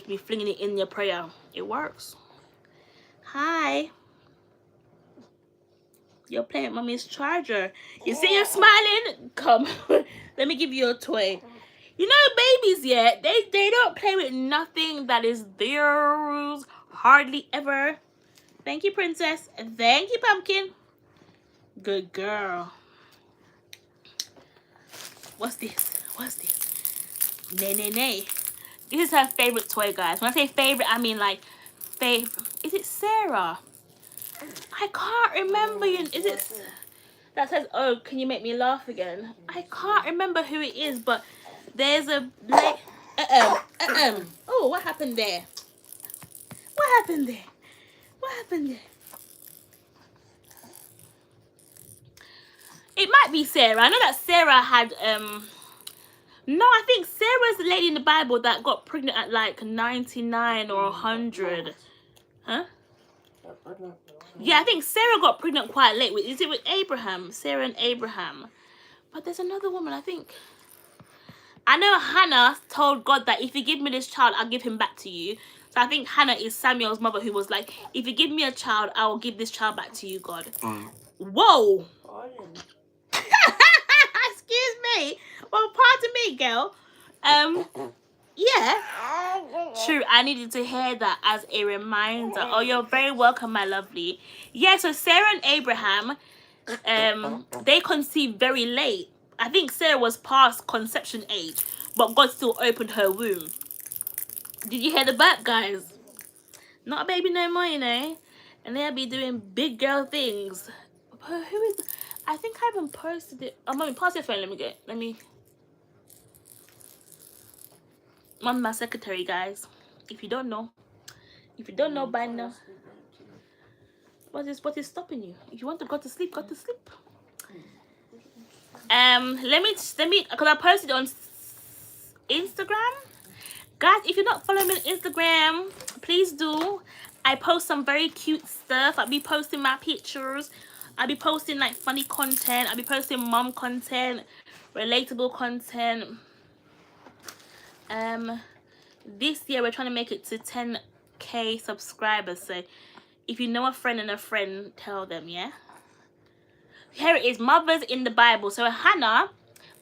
be flinging it in your prayer. It works. Hi. You're playing with mommy's charger. You see you're smiling? Come. Let me give you a toy. You know, babies, yeah, they don't play with nothing that is theirs. Hardly ever. Thank you, princess. Thank you, pumpkin. Good girl. What's this? What's this? Nay. This is her favorite toy, guys. When I say favorite, I mean like favorite. Is it Sarah? I can't remember. Is it that says, oh, can you make me laugh again? I can't remember who it is, but there's a oh, what happened there? What happened there? What happened there? It might be Sarah. I know that Sarah had no, I think Sarah's the lady in the Bible that got pregnant at like 99 or 100. Huh? Yeah, I think Sarah got pregnant quite late. Is it with Abraham? Sarah and Abraham. But there's another woman, I think. I know Hannah told God that if you give me this child, I'll give him back to you. So I think Hannah is Samuel's mother, who was like, if you give me a child, I will give this child back to you, God. Whoa! Excuse me. Well, pardon me, girl. Yeah. True, I needed to hear that as a reminder. Oh, you're very welcome, my lovely. Yeah, so Sarah and Abraham, they conceived very late. I think Sarah was past conception age, but God still opened her womb. Did you hear the burp, guys? Not a baby no more, you know. And they'll be doing big girl things. But who is... I think I even posted it. Oh, mommy, pass your phone. Let me... I'm my secretary, guys. If you don't know. If you don't know by now. What is stopping you? If you want to go to sleep, go to sleep. Let me, because I posted it on Instagram. Guys, if you're not following me on Instagram, please do. I post some very cute stuff. I'll be posting my pictures. I'll be posting like funny content. I'll be posting mom content, relatable content. This year we're trying to make it to 10k subscribers. So if you know a friend and a friend, tell them, yeah? Here it is, mothers in the Bible. So Hannah,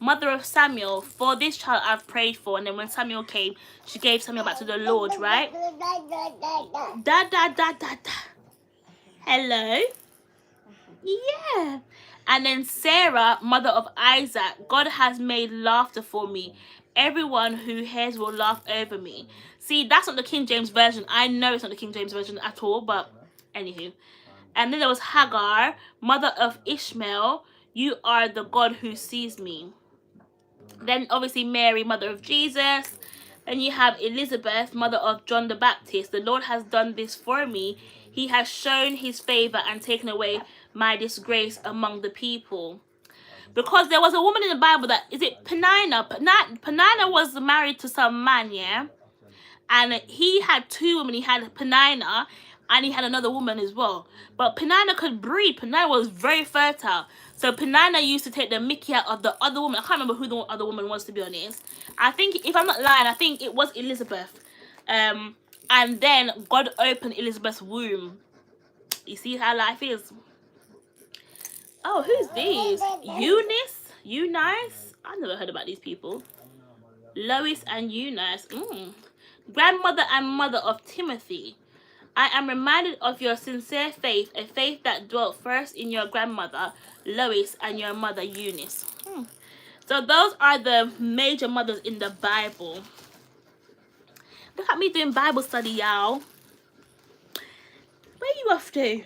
mother of Samuel, for this child I've prayed for. And then when Samuel came, she gave Samuel back to the Lord, right? Da, da, da, da, da. Hello? Yeah. And then Sarah, mother of Isaac, God has made laughter for me. Everyone who hears will laugh over me. See, that's not the King James Version. I know it's not the King James Version at all, but anywho. And then there was Hagar, mother of Ishmael. You are the God who sees me. Then obviously Mary, mother of Jesus. Then you have Elizabeth, mother of John the Baptist. The Lord has done this for me. He has shown his favor and taken away my disgrace among the people. Because there was a woman in the Bible that, is it Penina? Penina was married to some man, yeah? And he had two women. He had Penina and he had another woman as well. But Penina could breed. Penina was very fertile. So Penina used to take the mickey out of the other woman. I can't remember who the other woman was, to be honest. I think, if I'm not lying, I think it was Elizabeth. And then God opened Elizabeth's womb. You see how life is. Oh, who's these? Eunice? I've never heard about these people. Lois and Eunice. Grandmother and mother of Timothy. I am reminded of your sincere faith, a faith that dwelt first in your grandmother, Lois, and your mother, Eunice. So those are the major mothers in the Bible. Look at me doing Bible study, y'all. Where you off to?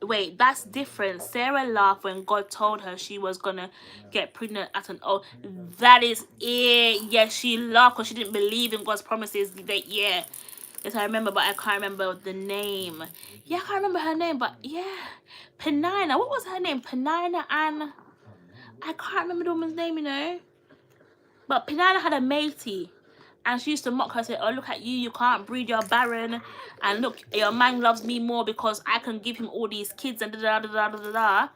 Wait, that's different. Sarah laughed when God told her she was gonna get pregnant at an old. That is it. Yeah, she laughed because she didn't believe in God's promises. Yeah, yes, I remember, but I can't remember the name. Yeah, I can't remember her name, but yeah, Penina. What was her name? Penina, and I can't remember the woman's name, you know. But Penina had a matey. And she used to mock her, say, oh, look at you, you can't breed, you're barren. And look, your man loves me more because I can give him all these kids and da-da-da-da-da-da-da.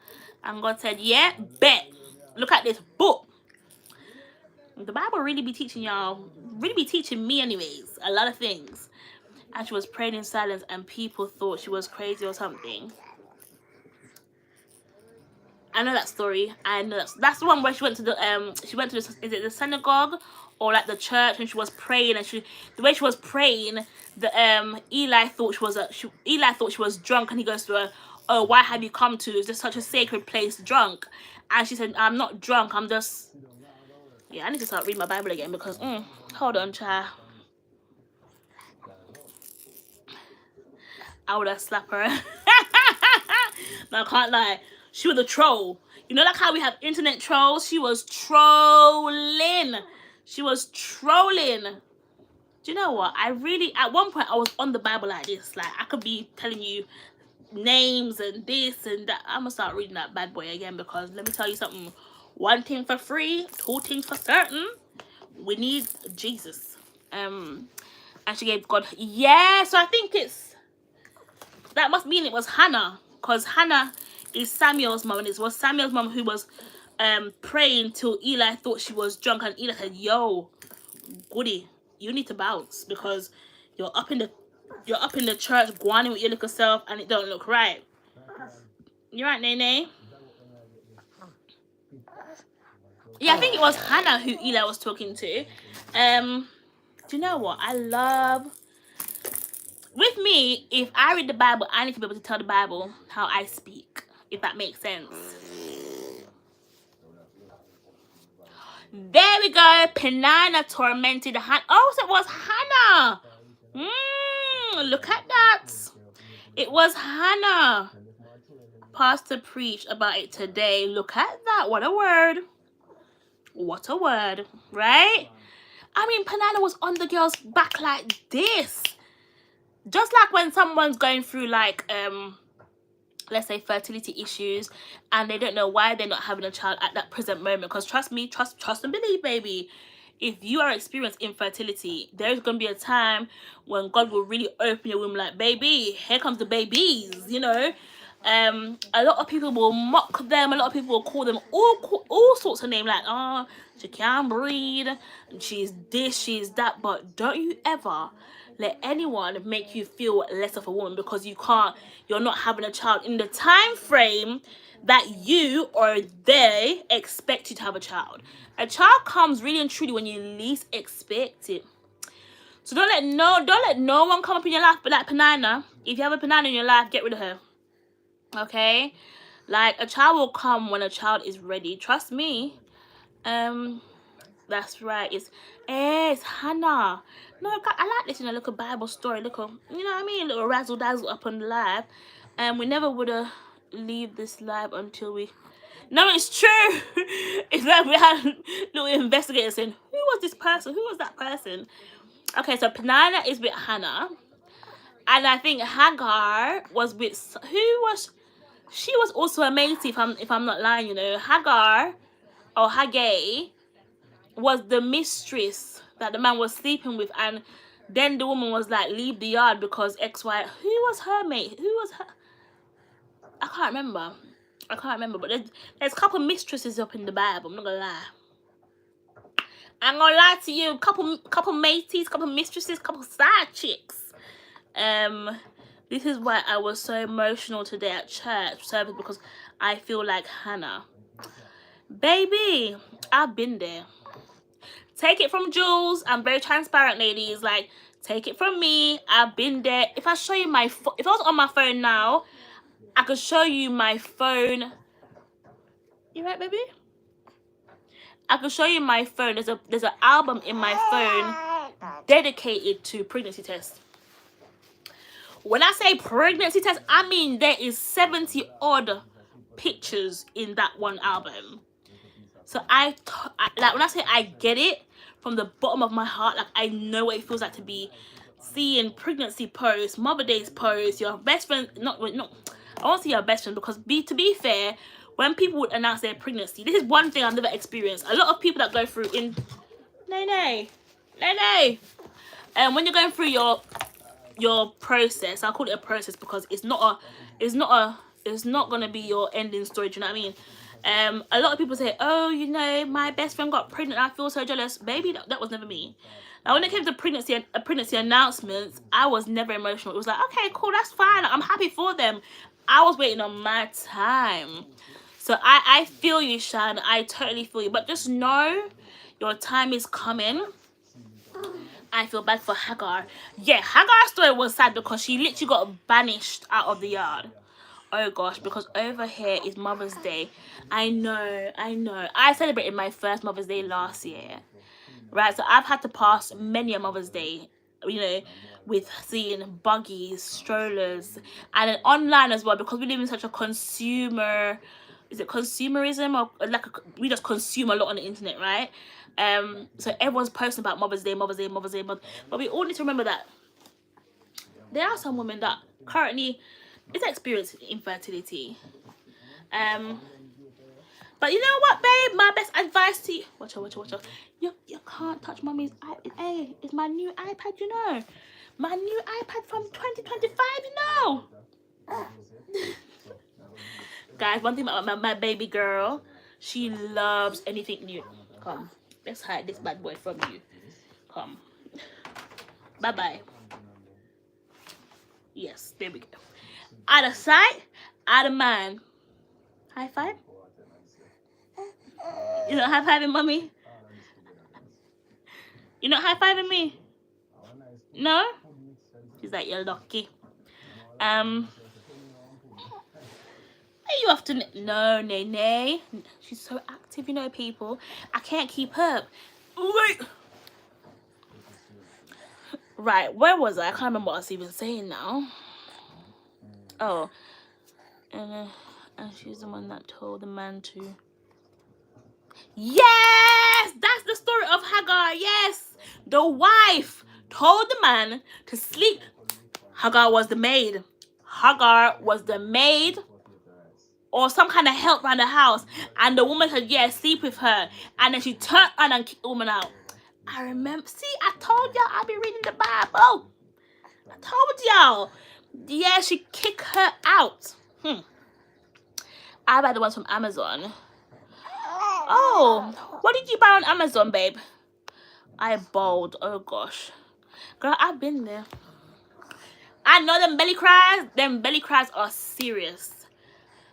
And God said, yeah, bet. Look at this book. The Bible really be teaching y'all, really be teaching me anyways, a lot of things. And she was praying in silence and people thought she was crazy or something. I know that story. I know that's the one where she went to the is it the synagogue or like the church, and she was praying, and the way she was praying, the Eli thought she was drunk, and he goes to her, oh, why have you come to is this such a sacred place drunk? And she said, I'm not drunk, I'm just, yeah, I need to start reading my Bible again because hold on, child. I would have slapped her. No, I can't lie. She was a troll. You know, like how we have internet trolls? She was trolling. She was trolling. Do you know what? I really, at one point, I was on the Bible like this. Like, I could be telling you names and this and that. I'm gonna start reading that bad boy again, because let me tell you something. One thing for free, two things for certain. We need Jesus. And she gave God. Yeah, so I think that must mean it was Hannah, because Hannah is Samuel's mom, and it was Samuel's mom who was praying till Eli thought she was drunk, and Eli said, "Yo, goody, you need to bounce, because you're up in the church guaning with your little self, and it don't look right." You right, Nene? Yeah, I think it was Hannah who Eli was talking to. Do you know what I love? With me, if I read the Bible, I need to be able to tell the Bible how I speak, if that makes sense. There we go. Penina tormented Hannah. Oh, so it was Hannah. Look at that. It was Hannah. Pastor preached about it today. Look at that. What a word. What a word. Right? I mean, Penina was on the girl's back like this. Just like when someone's going through, like, let's say fertility issues, and they don't know why they're not having a child at that present moment. Because trust me, trust and believe, baby, if you are experiencing infertility, there's gonna be a time when God will really open your womb, like, baby, here comes the babies, you know. A lot of people will mock them, a lot of people will call them all sorts of names, like, oh, she can't breathe, she's this, she's that. But don't you ever let anyone make you feel less of a woman because you're not having a child in the time frame that you or they expect you to have a child. A child comes really and truly when you least expect it. So don't let no one come up in your life. But like Penina, if you have a Penina in your life, get rid of her. Okay? Like, a child will come when a child is ready. Trust me. That's right. It's Hannah. No, I like this, little Bible story, little, you know what I mean, little razzle dazzle up on the live. And we never would have leave this live until we. No, it's true. It's like we had little investigators saying, who was this person? Who was that person? Okay, so Penina is with Hannah, and I think Hagar was with she was also a matey, if I'm not lying, Hagar or Haggai was the mistress that the man was sleeping with, and then the woman was like, leave the yard because XY. Who was her mate? Who was her? I can't remember, but there's a couple mistresses up in the Bible. I'm not gonna lie. I'm gonna lie to you. Couple mateys, couple mistresses, couple side chicks. This is why I was so emotional today at church service, because I feel like Hannah. Baby, I've been there. Take it from Julsz. I'm very transparent, ladies. Like, take it from me. I've been there. If I show you if I was on my phone now, I could show you my phone. You right, baby? I could show you my phone. There's an album in my phone dedicated to pregnancy tests. When I say pregnancy test, I mean there is 70 odd pictures in that one album. So like, when I say I get it from the bottom of my heart, like, I know what it feels like to be seeing pregnancy posts, Mother Day's posts, your best friend, not I won't say your best friend, because to be fair, when people would announce their pregnancy, this is one thing I've never experienced. A lot of people that go through Nene, when you're going through your process, I'll call it a process because it's not gonna be your ending story. Do you know what I mean? A lot of people say, oh, my best friend got pregnant, I feel so jealous. Baby, that was never me. Now, when it came to pregnancy announcements, I was never emotional. It was like, okay, cool, that's fine, I'm happy for them. I was waiting on my time. So I feel you, Shan. I totally feel you. But just know your time is coming. I feel bad for Hagar. Yeah, Hagar's story was sad because she literally got banished out of the yard. Oh gosh, because over here is Mother's Day. I know. I celebrated my first Mother's Day last year. Right, so I've had to pass many a Mother's Day, with seeing buggies, strollers, and then online as well, because we live in such a consumer, is it consumerism, or like we just consume a lot on the internet, right? So everyone's posting about Mother's Day, but we all need to remember that there are some women that currently is experiencing infertility. But you know what, babe? My best advice to you... Watch out. You can't touch mommy's iPad. Hey, it's my new iPad, you know. My new iPad from 2025, you know. Guys, one thing about my baby girl, she loves anything new. Come, let's hide this bad boy from you. Come. Bye-bye. Yes, there we go. Out of sight, out of mind. High five? You not high-fiving mommy? You not high-fiving me? No? She's like, you're lucky. Are you off to... No, Nene. She's so active, you know, people. I can't keep up. Wait. Right, where was I? I can't remember what I was even saying now. Oh. And she's the one that told the man to... Yes! That's the story of Hagar. Yes! The wife told the man to sleep. Hagar was the maid. Or some kind of help around the house. And the woman said, yeah, sleep with her. And then she turned around and kicked the woman out. I remember. See, I told y'all I'll be reading the Bible. I told y'all. Yeah, she kicked her out. I buy the ones from Amazon. Oh, what did you buy on Amazon, babe? I bawled. Oh, gosh. Girl, I've been there. I know them belly cries. Them belly cries are serious.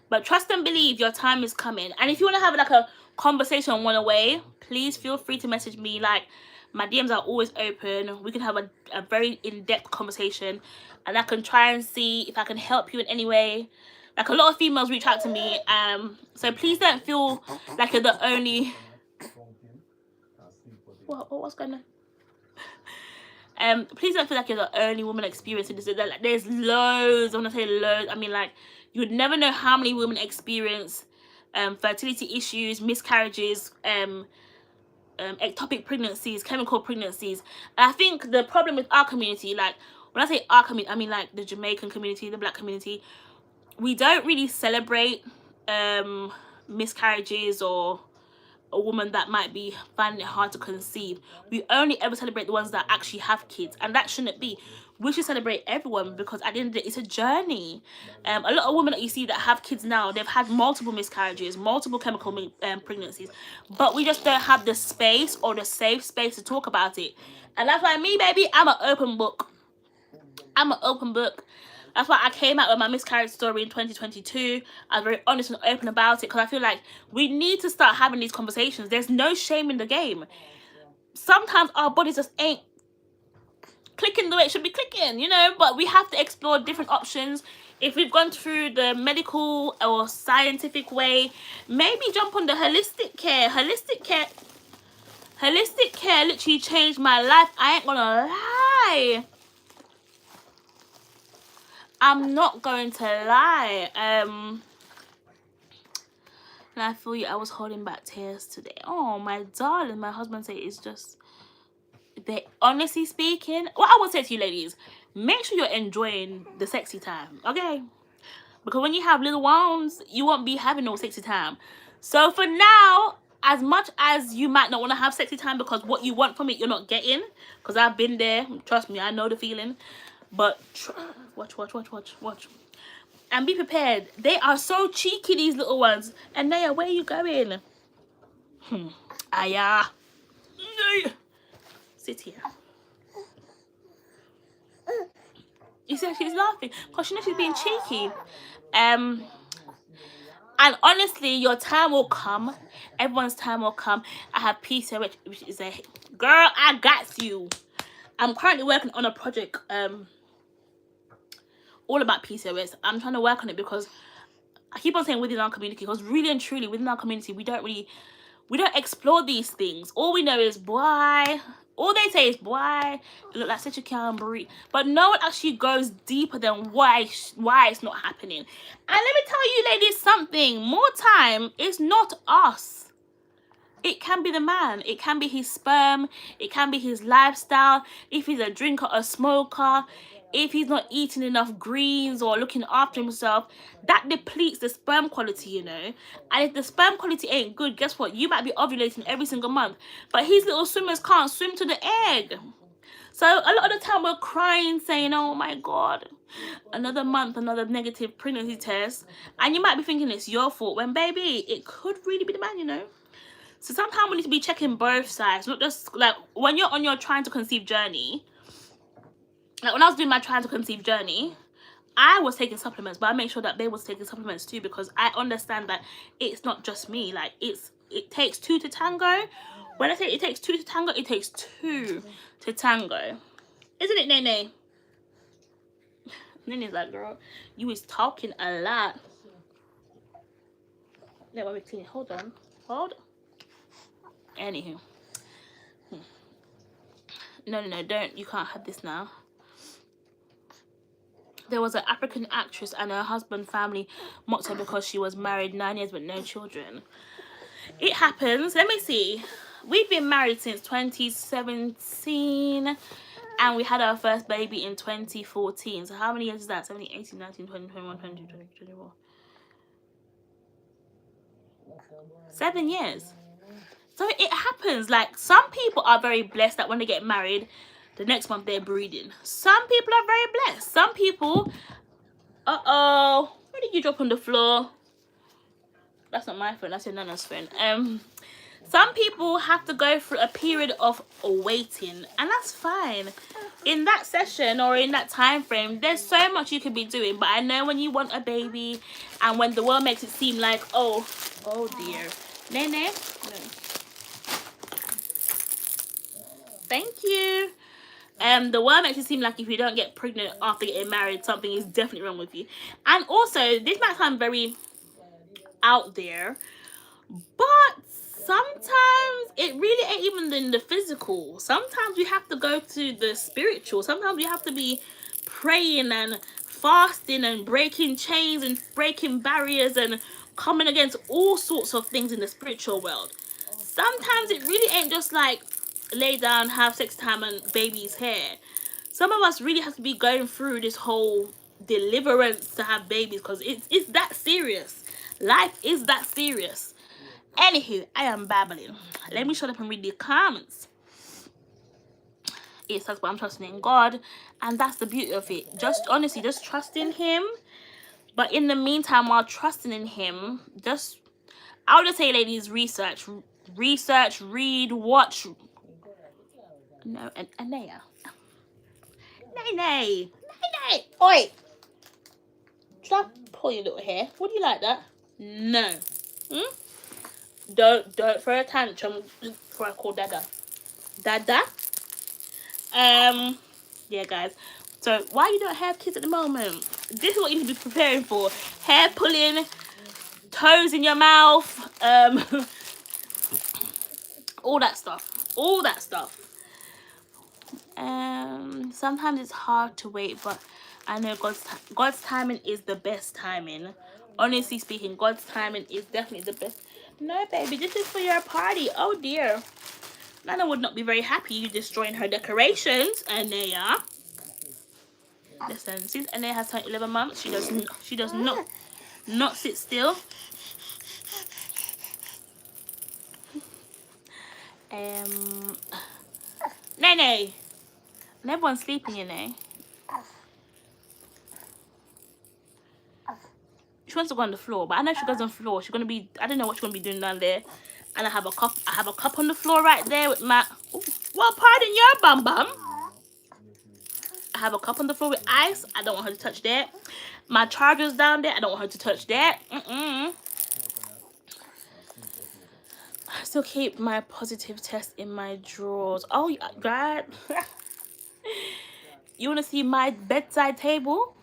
But trust and believe your time is coming. And if you want to have like a conversation one away, please feel free to message me. Like, my DMs are always open. We can have a very in-depth conversation. And I can try and see if I can help you in any way. Like, a lot of females reach out to me. So please don't feel like you're the only... What's going on? Please don't feel like you're the only woman experiencing this. Like, there's loads. When I say loads, I mean, like, you would never know how many women experience fertility issues, miscarriages, ectopic pregnancies, chemical pregnancies. And I think the problem with our community, like, when I say our community, I mean, like, the Jamaican community, the black community, we don't really celebrate miscarriages or a woman that might be finding it hard to conceive. We only ever celebrate the ones that actually have kids, and that shouldn't be. We should celebrate everyone, because at the end of the day, it's a journey. A lot of women that you see that have kids now, they've had multiple miscarriages, multiple chemical pregnancies, but we just don't have the space or the safe space to talk about it. And that's why me, baby, I'm an open book. That's why I came out with my miscarriage story in 2022. I was very honest and open about it, because I feel like we need to start having these conversations. There's no shame in the game. Sometimes our bodies just ain't clicking the way it should be clicking, you know, but we have to explore different options. If we've gone through the medical or scientific way, maybe jump on the holistic care. Holistic care literally changed my life. I ain't gonna lie. I'm not going to lie. And I feel you. I was holding back tears today. Oh, my darling. My husband said it's just... honestly speaking, what I would say to you ladies, make sure you're enjoying the sexy time, okay? Because when you have little ones, you won't be having no sexy time. So for now, as much as you might not want to have sexy time because what you want from it, you're not getting. Because I've been there. Trust me, I know the feeling. But watch. And be prepared. They are so cheeky, these little ones. And Naya, where are you going? Aya. Sit here. You see, she's laughing because she knows she's being cheeky. And honestly, your time will come. Everyone's time will come. I have PCOS, which is a girl. I got you. I'm currently working on a project all about PCOS. I'm trying to work on it because I keep on saying within our community, because really and truly within our community we don't really We don't explore these things. All we know is, boy, all they say is, boy, you look like such a can breathe. But no one actually goes deeper than why it's not happening. And let me tell you ladies something, more time, it's not us. It can be the man. It can be his sperm. It can be his lifestyle. If he's a drinker or smoker, if he's not eating enough greens or looking after himself, that depletes the sperm quality, you know. And if the sperm quality ain't good, guess what? You might be ovulating every single month, but his little swimmers can't swim to the egg. So a lot of the time we're crying, saying, oh my God, another month, another negative pregnancy test. And you might be thinking it's your fault, when baby, it could really be the man, you know. So sometimes we need to be checking both sides, not just like when you're on your trying to conceive journey. Like when I was doing my trying to conceive journey, I was taking supplements, but I make sure that they was taking supplements too, because I understand that it's not just me. Like it takes two to tango. When I say it takes two to tango, it takes two to tango. Isn't it, Nene? Nene's like, girl, you was talking a lot. Let me clean it. Hold on. Hold on. Anywho. No, don't. You can't have this now. There was an African actress and her husband family mocked her because she was married 9 years with no children. It happens. Let me see. We've been married since 2017 and we had our first baby in 2014. So how many years is that? 17, 18, 19, 20, 21, 22, 23, 24. 7 years. So it happens. Like some people are very blessed that when they get married, the next month they're breeding. Some people are very blessed. Some people, what did you drop on the floor? That's not my phone, that's your nana's phone. Some people have to go through a period of waiting, and that's fine. In that session or in that time frame, there's so much you could be doing. But I know when you want a baby and when the world makes it seem like, oh dear. Nene? No. Thank you. The world makes it seem like if you don't get pregnant after getting married, something is definitely wrong with you. And also, this might sound very out there, but sometimes it really ain't even in the physical. Sometimes you have to go to the spiritual. Sometimes you have to be praying and fasting and breaking chains and breaking barriers and coming against all sorts of things in the spiritual world. Sometimes it really ain't just like lay down, have sex time and baby's hair. Some of us really have to be going through this whole deliverance to have babies, because it's that serious. Life is that serious. Anywho, I am babbling. Let me shut up and read the comments. It says, but I'm trusting in God, and that's the beauty of it. Just honestly, just trust in Him. But in the meantime, while trusting in Him, I would just say, ladies, research, read, watch. No, and Anaya. Nay. Oi! Stop pulling your little hair. Would you like that? No. Don't throw a tantrum before I call Dada. Dada? Yeah, guys. So, why you don't have kids at the moment? This is what you need to be preparing for. Hair pulling, toes in your mouth, all that stuff. Sometimes it's hard to wait, but I know God's timing is the best timing. Honestly speaking, God's timing is definitely the best. No, baby, this is for your party. Oh dear. Nana would not be very happy you destroying her decorations, Anaya. Listen, since Anaya has turned 11 months, she does not sit still. Nene. And everyone's sleeping, you know. She wants to go on the floor, but I know if she goes on the floor, she's gonna be, I don't know what she's gonna be doing down there. And I have a cup on the floor right there with my, well, pardon your bum. I have a cup on the floor with ice. I don't want her to touch that. My charger's down there. I don't want her to touch that. I still keep my positive test in my drawers. Oh God. You want to see my bedside table?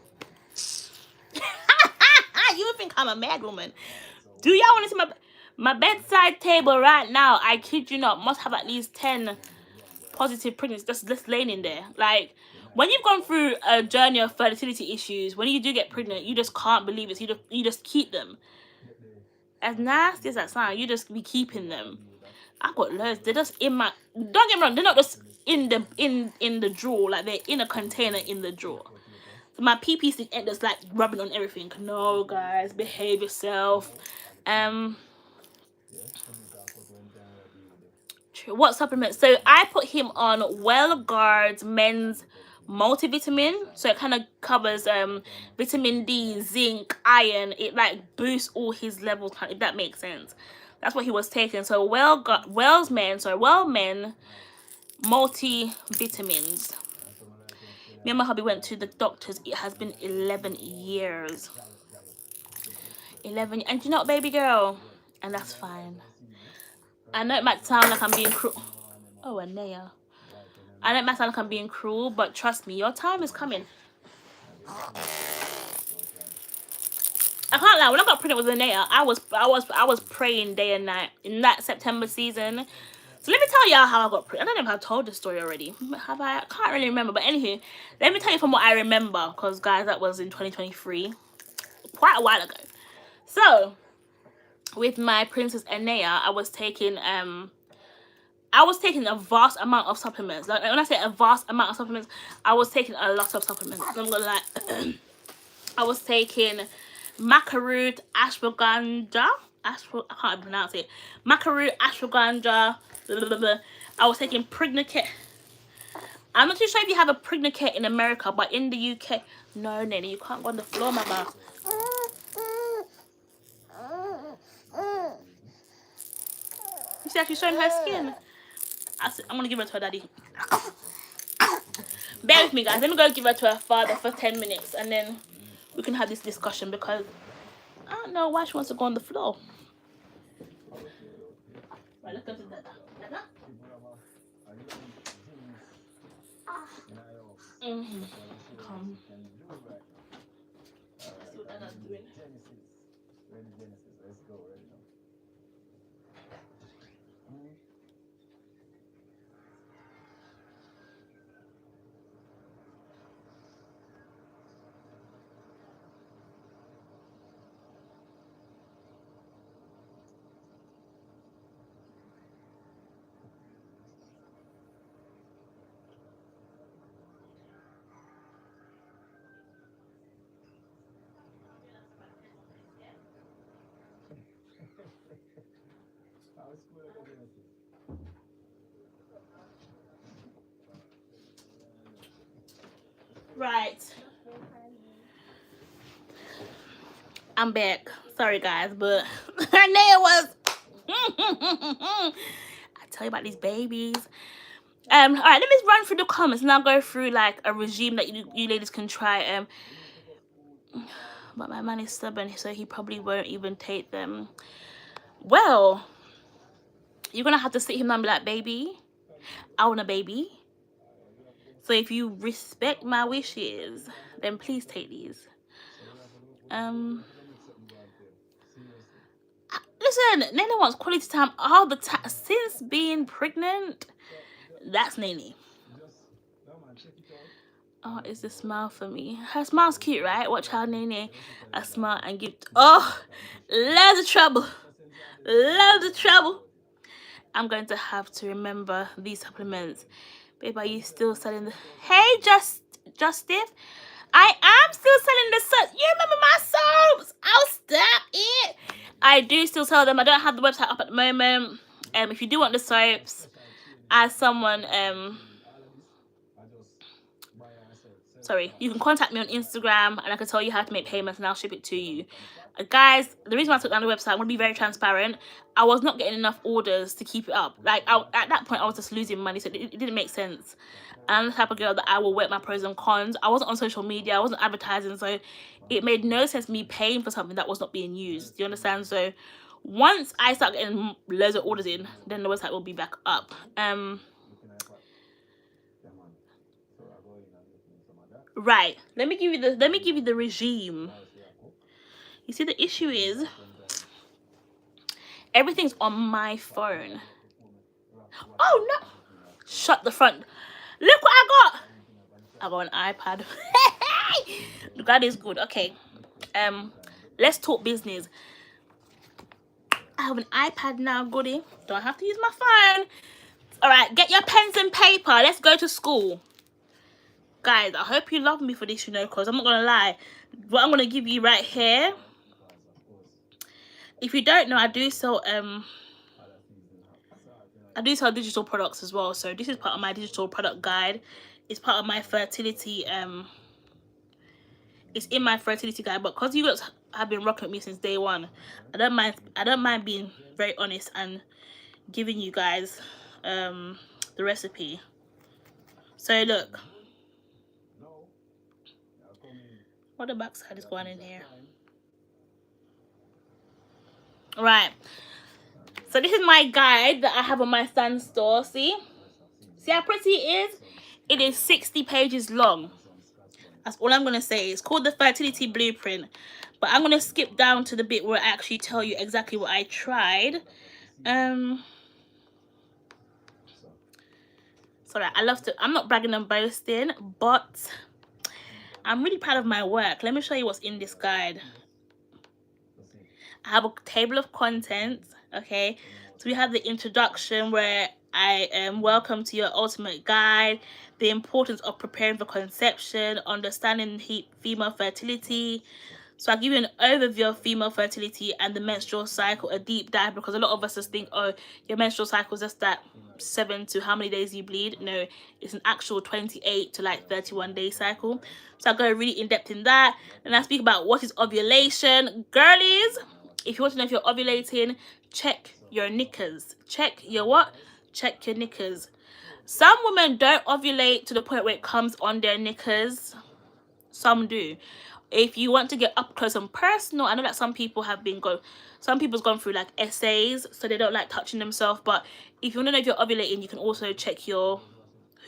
You would think I'm a mad woman. Do y'all want to see my... My bedside table right now, I kid you not, must have at least 10 positive pregnancies just laying in there. Like, when you've gone through a journey of fertility issues, when you do get pregnant, you just can't believe it. So you just keep them. As nasty as that sounds, you just be keeping them. I got loads. They're just in my. Don't get me wrong. They're not just in the drawer. Like, they're in a container in the drawer. So my PP stick ain't just like rubbing on everything. No, guys, behave yourself. What supplements? So I put him on Well Guard's men's multivitamin. So it kind of covers vitamin D, zinc, iron. It like boosts all his levels, if that makes sense. That's what he was taking. So Well Men multivitamins. Me and my hubby went to the doctors. It has been 11 years. 11, and you know what, baby girl? And that's fine. I know it might sound like I'm being cruel. Oh, Anea. I know it might sound like I'm being cruel, but trust me, your time is coming. I can't lie. When I got pregnant with Anea, I was praying day and night in that September season. So let me tell y'all how I got pregnant. I don't know if I told this story already. Have I? I can't really remember. But anywho, let me tell you from what I remember, because guys, that was in 2023, quite a while ago. So with my princess Anea, I was taking a vast amount of supplements. Like, when I say a vast amount of supplements, I was taking a lot of supplements. I'm gonna lie. I was taking macaroon, ashwagandha. I can't pronounce it. Macaroon, ashwagandha. Blah, blah, blah. I was taking Prignicate. I'm not too sure if you have a Prignicate in America, but in the UK, no, Nelly, you can't go on the floor, mama. You see how she's showing her skin? I'm gonna give her to her daddy. Bear with me, guys. Let me go give her to her father for 10 minutes, and then we can have this discussion, because I don't know why she wants to go on the floor. Right, let's go to Dada. Dada? Come. Let's see what Dada's doing. Right. I'm back. Sorry, guys, but her nail was. I tell you about these babies. All right, let me run through the comments and I'll go through like a regime that you ladies can try. But my man is stubborn, so he probably won't even take them. Well, you're gonna have to sit him down and be like, baby, I want a baby. So if you respect my wishes, then please take these. Listen, Nene wants quality time all the time since being pregnant. That's Nene. Oh, is the smile for me? Her smile's cute, right? Watch how Nene a smile and give. Oh, loads of trouble. Loads of trouble. I'm going to have to remember these supplements. Babe, are you still selling the... Hey, Justice. I am still selling the soaps. You remember my soaps? I'll stop it. I do still sell them. I don't have the website up at the moment. If you do want the soaps, as someone... Sorry, you can contact me on Instagram and I can tell you how to make payments and I'll ship it to you. Guys, the reason why I took down the website, I'm going to be very transparent. I was not getting enough orders to keep it up. Like, at that point, I was just losing money, so it didn't make sense. And I'm the type of girl that I will weigh my pros and cons. I wasn't on social media, I wasn't advertising, so it made no sense me paying for something that was not being used. Do you understand? So once I start getting loads of orders in, then the website will be back up. Right, let me give you the regime. You see, the issue is Everything's on my phone. Oh no! Shut the front. Look what I got. I got an iPad. That is good. Okay. Let's talk business. I have an iPad now, goody. Don't have to use my phone. All right, get your pens and paper. Let's go to school. Guys, I hope you love me for this, you know, because I'm not going to lie. What I'm going to give you right here, if you don't know, I do sell digital products as well. So this is part of my digital product guide. It's part of my fertility, it's in my fertility guide. But because you guys have been rocking with me since day one, I don't mind being very honest and giving you guys the recipe. So look, what the backside is going in here. Right, so this is my guide that I have on my stand store. See how pretty it is? It is 60 pages long. That's all I'm going to say. It's called the Fertility Blueprint. But I'm going to skip down to the bit where I actually tell you exactly what I tried. Sorry, I'm not bragging and boasting, but I'm really proud of my work. Let me show you what's in this guide. I have a table of contents, okay? So we have the introduction where I am welcome to your ultimate guide, the importance of preparing for conception, understanding female fertility. So I give you an overview of female fertility and the menstrual cycle, a deep dive, because a lot of us just think, oh, your menstrual cycle is just that 7 to how many days you bleed. No, it's an actual 28 to like 31 day cycle. So I go really in depth in that. And I speak about what is ovulation. Girlies, if you want to know if you're ovulating, check your knickers. Check your what? Check your knickers. Some women don't ovulate to the point where it comes on their knickers. Some do. If you want to get up close and personal, I know that some people's gone through like essays, so they don't like touching themselves. But if you want to know if you're ovulating, you can also check your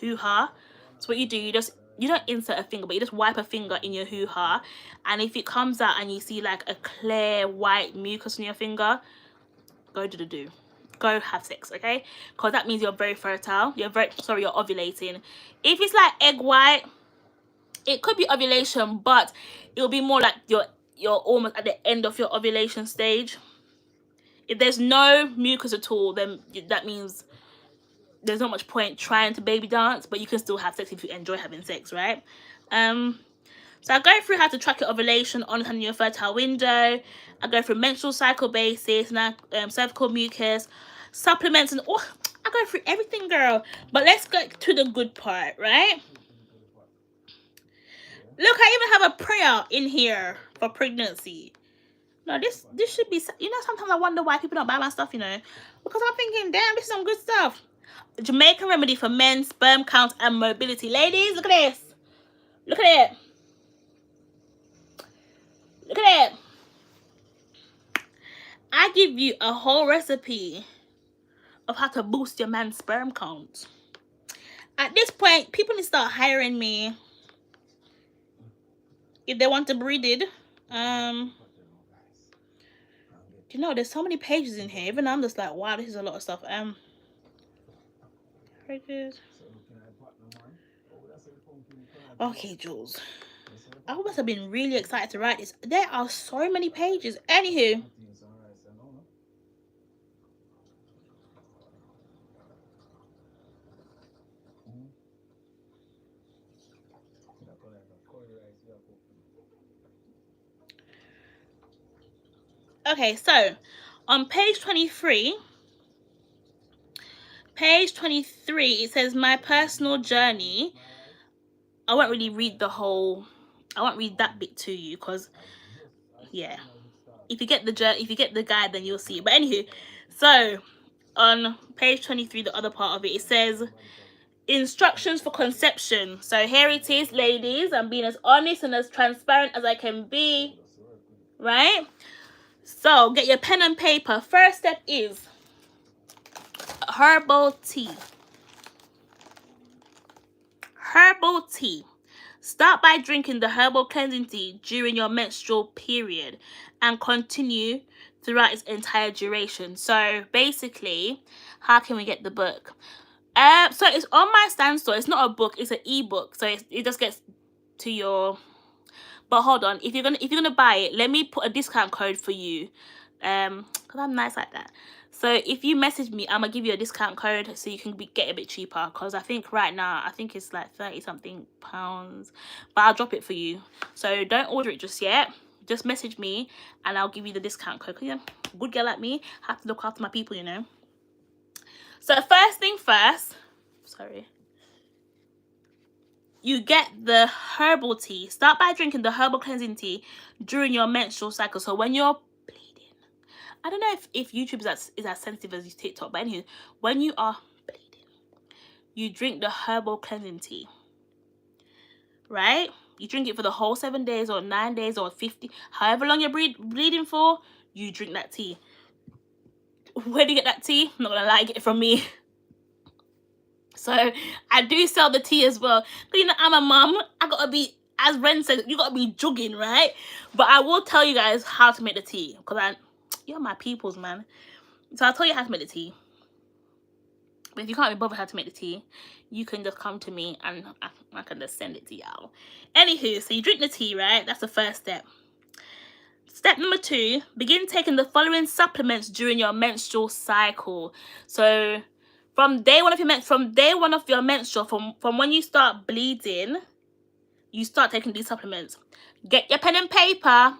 hoo-ha. So what you do, you don't insert a finger, but you just wipe a finger in your hoo-ha, and if it comes out and you see like a clear white mucus on your finger, go do. Go have sex, okay? Because that means you're very fertile. You're ovulating. If it's like egg white, it could be ovulation, but it'll be more like you're almost at the end of your ovulation stage. If there's no mucus at all, then that means there's not much point trying to baby dance, but you can still have sex if you enjoy having sex, right? So I go through how to track your ovulation, understanding your fertile window. I go through menstrual cycle basis, and cervical mucus, supplements, and I go through everything, girl. But let's get to the good part, right? Look, I even have a prayer in here for pregnancy. No, this should be, you know, sometimes I wonder why people don't buy my stuff, you know. Because I'm thinking, damn, this is some good stuff. Jamaican remedy for men, sperm count, and mobility. Ladies, look at this. Look at it. Look at it. I give you a whole recipe of how to boost your man's sperm count. At this point, people need to start hiring me if they want to breed it. You know, there's so many pages in here. Even I'm just like, wow, this is a lot of stuff. Very good. Okay, Julsz. I must have been really excited to write this. There are so many pages. Anywho. Okay, so on page 23, it says my personal journey. I won't really read the whole, I won't read that bit to you because, yeah, if you get the guide, then you'll see it. But anywho, so on page 23, the other part of it, it says instructions for conception. So here it is, ladies. I'm being as honest and as transparent as I can be, right? So get your pen and paper. First step is herbal tea. Herbal tea. Start by drinking the herbal cleansing tea during your menstrual period and continue throughout its entire duration. So basically, how can we get the book? So it's on my stand store. It's not a book, it's an ebook. So it just gets to your... But hold on, if you're gonna buy it, let me put a discount code for you. Because I'm nice like that. So if you message me, I'm gonna give you a discount code so you can get a bit cheaper. Because I think right now, I think it's like 30 something pounds. But I'll drop it for you. So don't order it just yet. Just message me and I'll give you the discount code. Because, yeah, good girl like me, have to look after my people, you know. So first thing first, sorry. You get the herbal tea. Start by drinking the herbal cleansing tea during your menstrual cycle. So when you're bleeding, I don't know if YouTube is as sensitive as TikTok, but anyway, when you are bleeding, you drink the herbal cleansing tea, right? You drink it for the whole 7 days or 9 days or 50, however long you're bleeding for, you drink that tea. Where do you get that tea? I'm not gonna lie, get it from me. So I do sell the tea as well. But you know, I'm a mum. I gotta be, as Ren said, you gotta be jugging, right? But I will tell you guys how to make the tea, because you're my peoples, man. So I'll tell you how to make the tea. But if you can't be bothered how to make the tea, you can just come to me and I can just send it to y'all. Anywho, so you drink the tea, right? That's the first step. Step number 2, begin taking the following supplements during your menstrual cycle. So from day one of your menstrual, from when you start bleeding, you start taking these supplements. Get your pen and paper.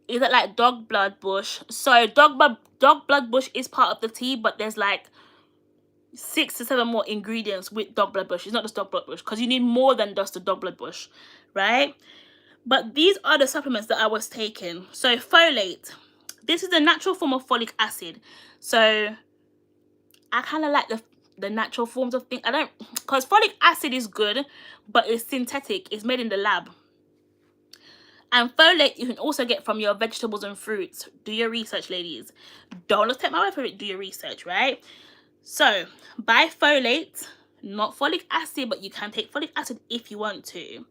Is it like dog blood bush? So dog blood bush is part of the tea, but there's like 6 to 7 more ingredients with dog blood bush. It's not just dog blood bush, because you need more than just the dog blood bush, right? But these are the supplements that I was taking. So folate. This is the natural form of folic acid. So I kind of like the natural forms of things. I don't, because folic acid is good, but it's synthetic. It's made in the lab. And folate you can also get from your vegetables and fruits. Do your research, ladies. Don't just take my word for it. Do your research, right? So buy folate, not folic acid, but you can take folic acid if you want to.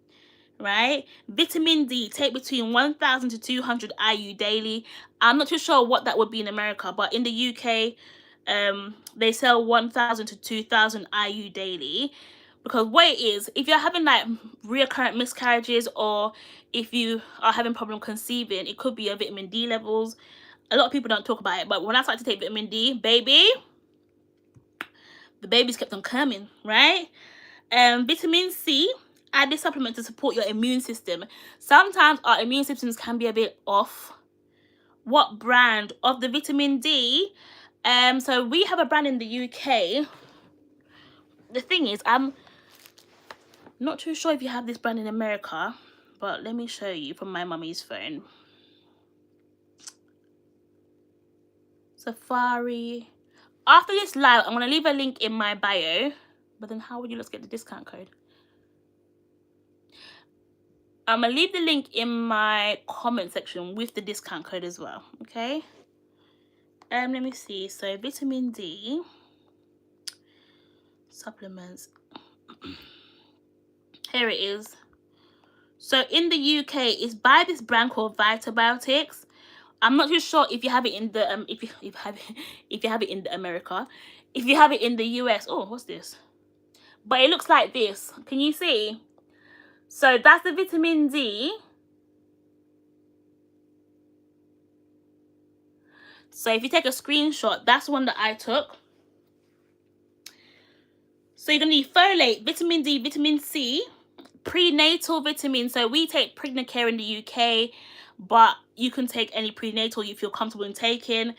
Right? Vitamin D, take between 1,000 to 200 IU daily. I'm not too sure what that would be in America, but in the UK, they sell 1,000 to 2,000 IU daily. Because what it is, if you're having like recurrent miscarriages, or if you are having problem conceiving, it could be your vitamin D levels. A lot of people don't talk about it, but when I started to take vitamin D, baby, the babies kept on coming, right? Vitamin C, add this supplement to support your immune system. Sometimes our immune systems can be a bit off. What brand of the vitamin D? So we have a brand in the UK. The thing is, I'm not too sure if you have this brand in America, but let me show you from my mummy's phone. Safari. After this live, I'm going to leave a link in my bio. But then how would you let's get the discount code? I'm going to leave the link in my comment section with the discount code as well. Okay. Let me see. So vitamin D supplements. Here it is. So in the UK, it's by this brand called Vitabiotics. I'm not too sure if you have it in the if you have it in the America, if you have it in the US. Oh, what's this? But it looks like this. Can you see? So that's the vitamin D. So if you take a screenshot, that's the one that I took. So you're gonna need folate, vitamin D, vitamin C, prenatal vitamin. So we take pregnant care in the UK, but you can take any prenatal you feel comfortable in taking.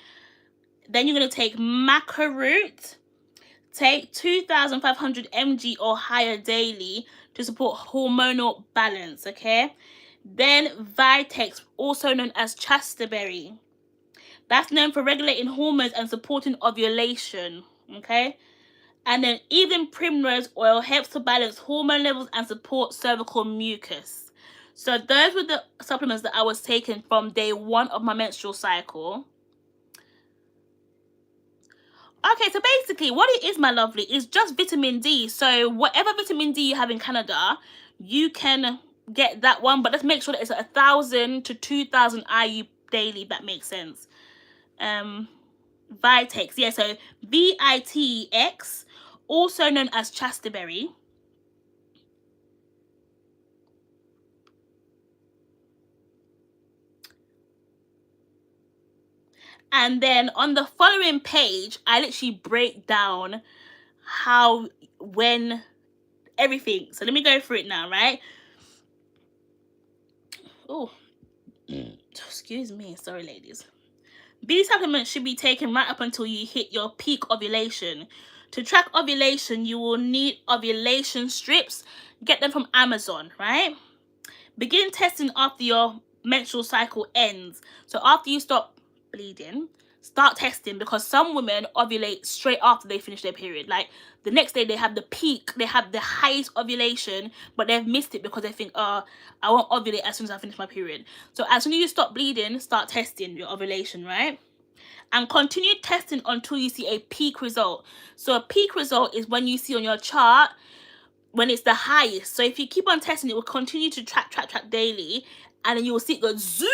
Then you're gonna take maca root. Take 2,500 mg or higher daily to support hormonal balance, okay? Then Vitex, also known as chasterberry. That's known for regulating hormones and supporting ovulation, okay? And then even primrose oil helps to balance hormone levels and support cervical mucus. So those were the supplements that I was taking from day 1 of my menstrual cycle. Okay, so basically what it is, my lovely, is just vitamin D. So whatever vitamin D you have in Canada, you can get that one, but let's make sure that it's 1,000 to 2,000 IU daily, if that makes sense. Vitex, yeah, so VITX, also known as chasteberry. And then on the following page, I literally break down how, when, everything. So let me go through it now, right? Oh, excuse me. Sorry, ladies. These supplements should be taken right up until you hit your peak ovulation. To track ovulation, you will need ovulation strips. Get them from Amazon, right? Begin testing after your menstrual cycle ends. So after you stop bleeding, start testing, because some women ovulate straight after they finish their period. Like the next day they have the peak, they have the highest ovulation, but they've missed it because they think, oh, I won't ovulate as soon as I finish my period. So as soon as you stop bleeding, start testing your ovulation, right? And continue testing until you see a peak result. So a peak result is when you see on your chart when it's the highest. So if you keep on testing, it will continue to track daily, and then you will see it go zoom,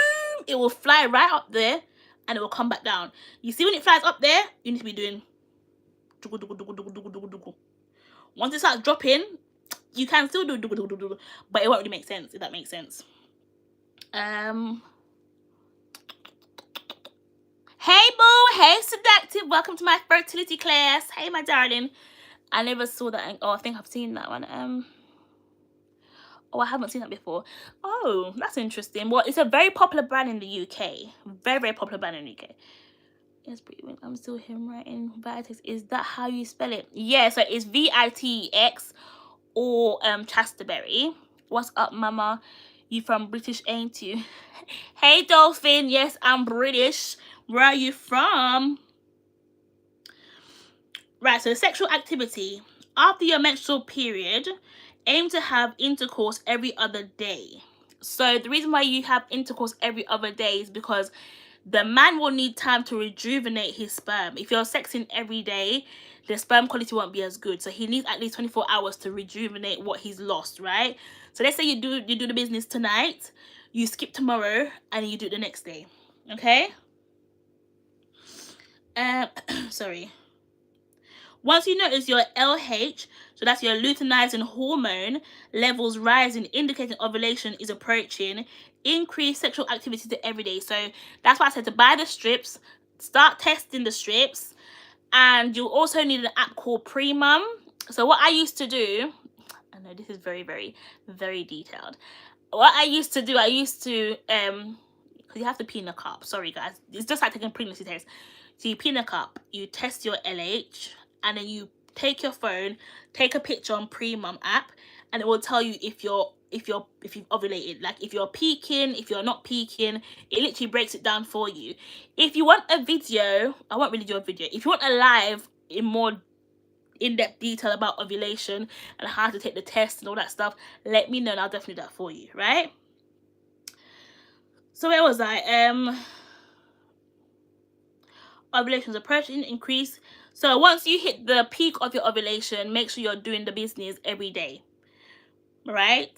it will fly right up there, and it will come back down. You see when it flies up there, you need to be doing. Once it starts dropping, you can still do, but it won't really make sense, if that makes sense. Hey boo, hey seductive, welcome to my fertility class. Hey my darling. I never saw that. Oh, I think I've seen that one. Oh, I haven't seen that before. Oh, that's interesting. Well, it's a very popular brand in the UK. Very, very popular brand in the UK. Yes, I'm still here writing Vitex. Is that how you spell it? Yeah, so it's VITX or chasteberry. What's up, mama? You from British, ain't you? Hey, Dolphin. Yes, I'm British. Where are you from? Right, so sexual activity. After your menstrual period, aim to have intercourse every other day. So the reason why you have intercourse every other day is because the man will need time to rejuvenate his sperm. If you're sexing every day, the sperm quality won't be as good. So he needs at least 24 hours to rejuvenate what he's lost, right? So let's say you do the business tonight, you skip tomorrow, and you do it the next day. Okay? Sorry. Once you notice your LH, so that's your luteinizing hormone, levels rising, indicating ovulation is approaching, increase sexual activity to every day. So that's why I said to buy the strips, start testing the strips, and you'll also need an app called Premium. So what I used to do, I know this is very, very, very detailed. What I used to do, because you have to pee in a cup. Sorry guys, it's just like taking a pregnancy test. So you pee in a cup, you test your LH, and then you take your phone, take a picture on Premium app, and it will tell you if you've ovulated, like if you're peaking, if you're not peaking. It literally breaks it down for you. If you want a video, I won't really do a video. If you want a live in more in-depth detail about ovulation and how to take the test and all that stuff, let me know and I'll definitely do that for you, right? So where was I? Ovulation's approaching, increase. So once you hit the peak of your ovulation, make sure you're doing the business every day, right?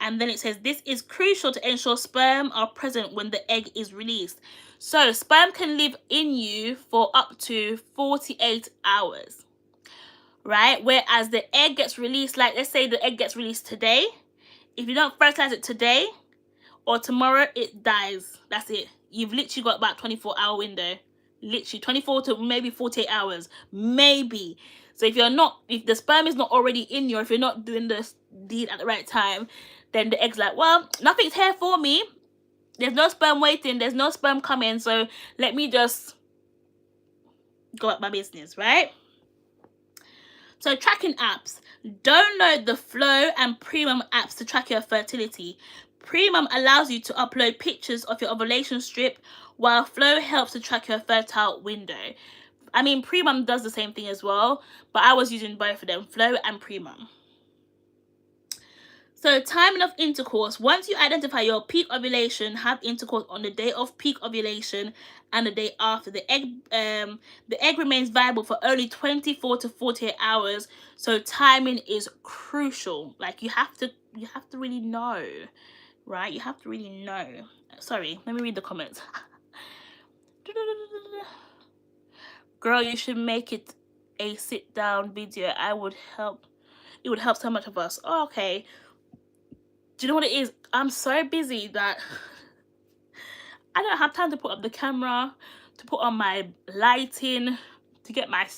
And then it says this is crucial to ensure sperm are present when the egg is released. So sperm can live in you for up to 48 hours, right? Whereas the egg gets released, like let's say the egg gets released today. If you don't fertilize it today or tomorrow, it dies. That's it. You've literally got about 24-hour window. Literally 24 to maybe 48 hours, maybe. So if the sperm is not already in you, or if you're not doing the deed at the right time, then the egg's like, well, nothing's here for me. There's no sperm waiting, there's no sperm coming, so let me just go about my business, right? So tracking apps. Download the Flow and Premium apps to track your fertility. Premium allows you to upload pictures of your ovulation strip, while Flow helps to track your fertile window. I mean, Premium does the same thing as well, but I was using both of them, Flow and Premium. So timing of intercourse. Once you identify your peak ovulation, have intercourse on the day of peak ovulation and the day after. The egg remains viable for only 24 to 48 hours, so timing is crucial. Like you have to You have to really know, right? You have to really know. Sorry, let me read the comments. Girl, you should make it a sit down video. It would help so much of us. Oh, okay. Do you know what it is? I'm so busy that I don't have time to put up the camera, to put on my lighting, to get my...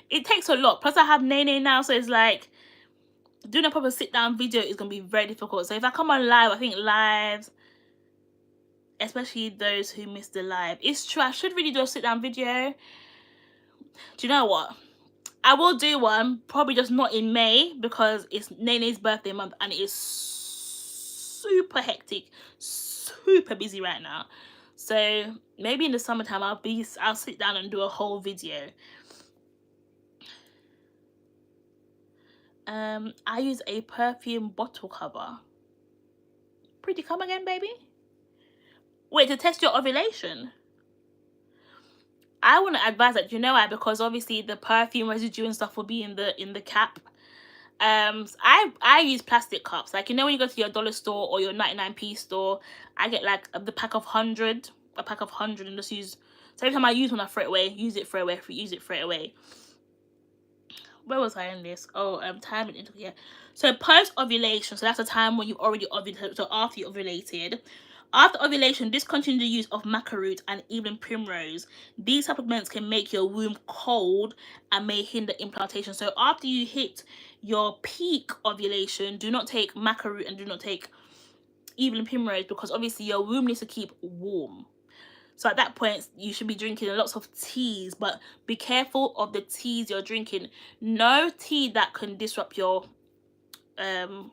It takes a lot. Plus I have Nene now, so it's like doing a proper sit down video is going to be very difficult. So if I come on live, I think lives, especially those who miss the live, it's true, I should really do a sit down video. Do you know what? I will do one, probably just not in May because it's Nene's birthday month and it is super hectic, super busy right now. So maybe in the summertime I'll sit down and do a whole video. I use a perfume bottle cover. Pretty, come again, baby? Wait, to test your ovulation? I wouldn't advise that, you know why? Because obviously the perfume residue and stuff will be in the cap. I use plastic cups. Like, you know, when you go to your dollar store or your 99p store, I get like the pack of 100, and just use. So every time I use one, I throw it away. Use it, throw it away. Use it, throw it away. Where was I in this? Oh, time and yeah. So post ovulation, so that's the time when you already ovulated. So after you ovulated. After ovulation, discontinue the use of maca root and even primrose. These supplements can make your womb cold and may hinder implantation. So after you hit your peak ovulation, do not take maca root and do not take even primrose, because obviously your womb needs to keep warm. So at that point, you should be drinking lots of teas, but be careful of the teas you're drinking. No tea that can disrupt your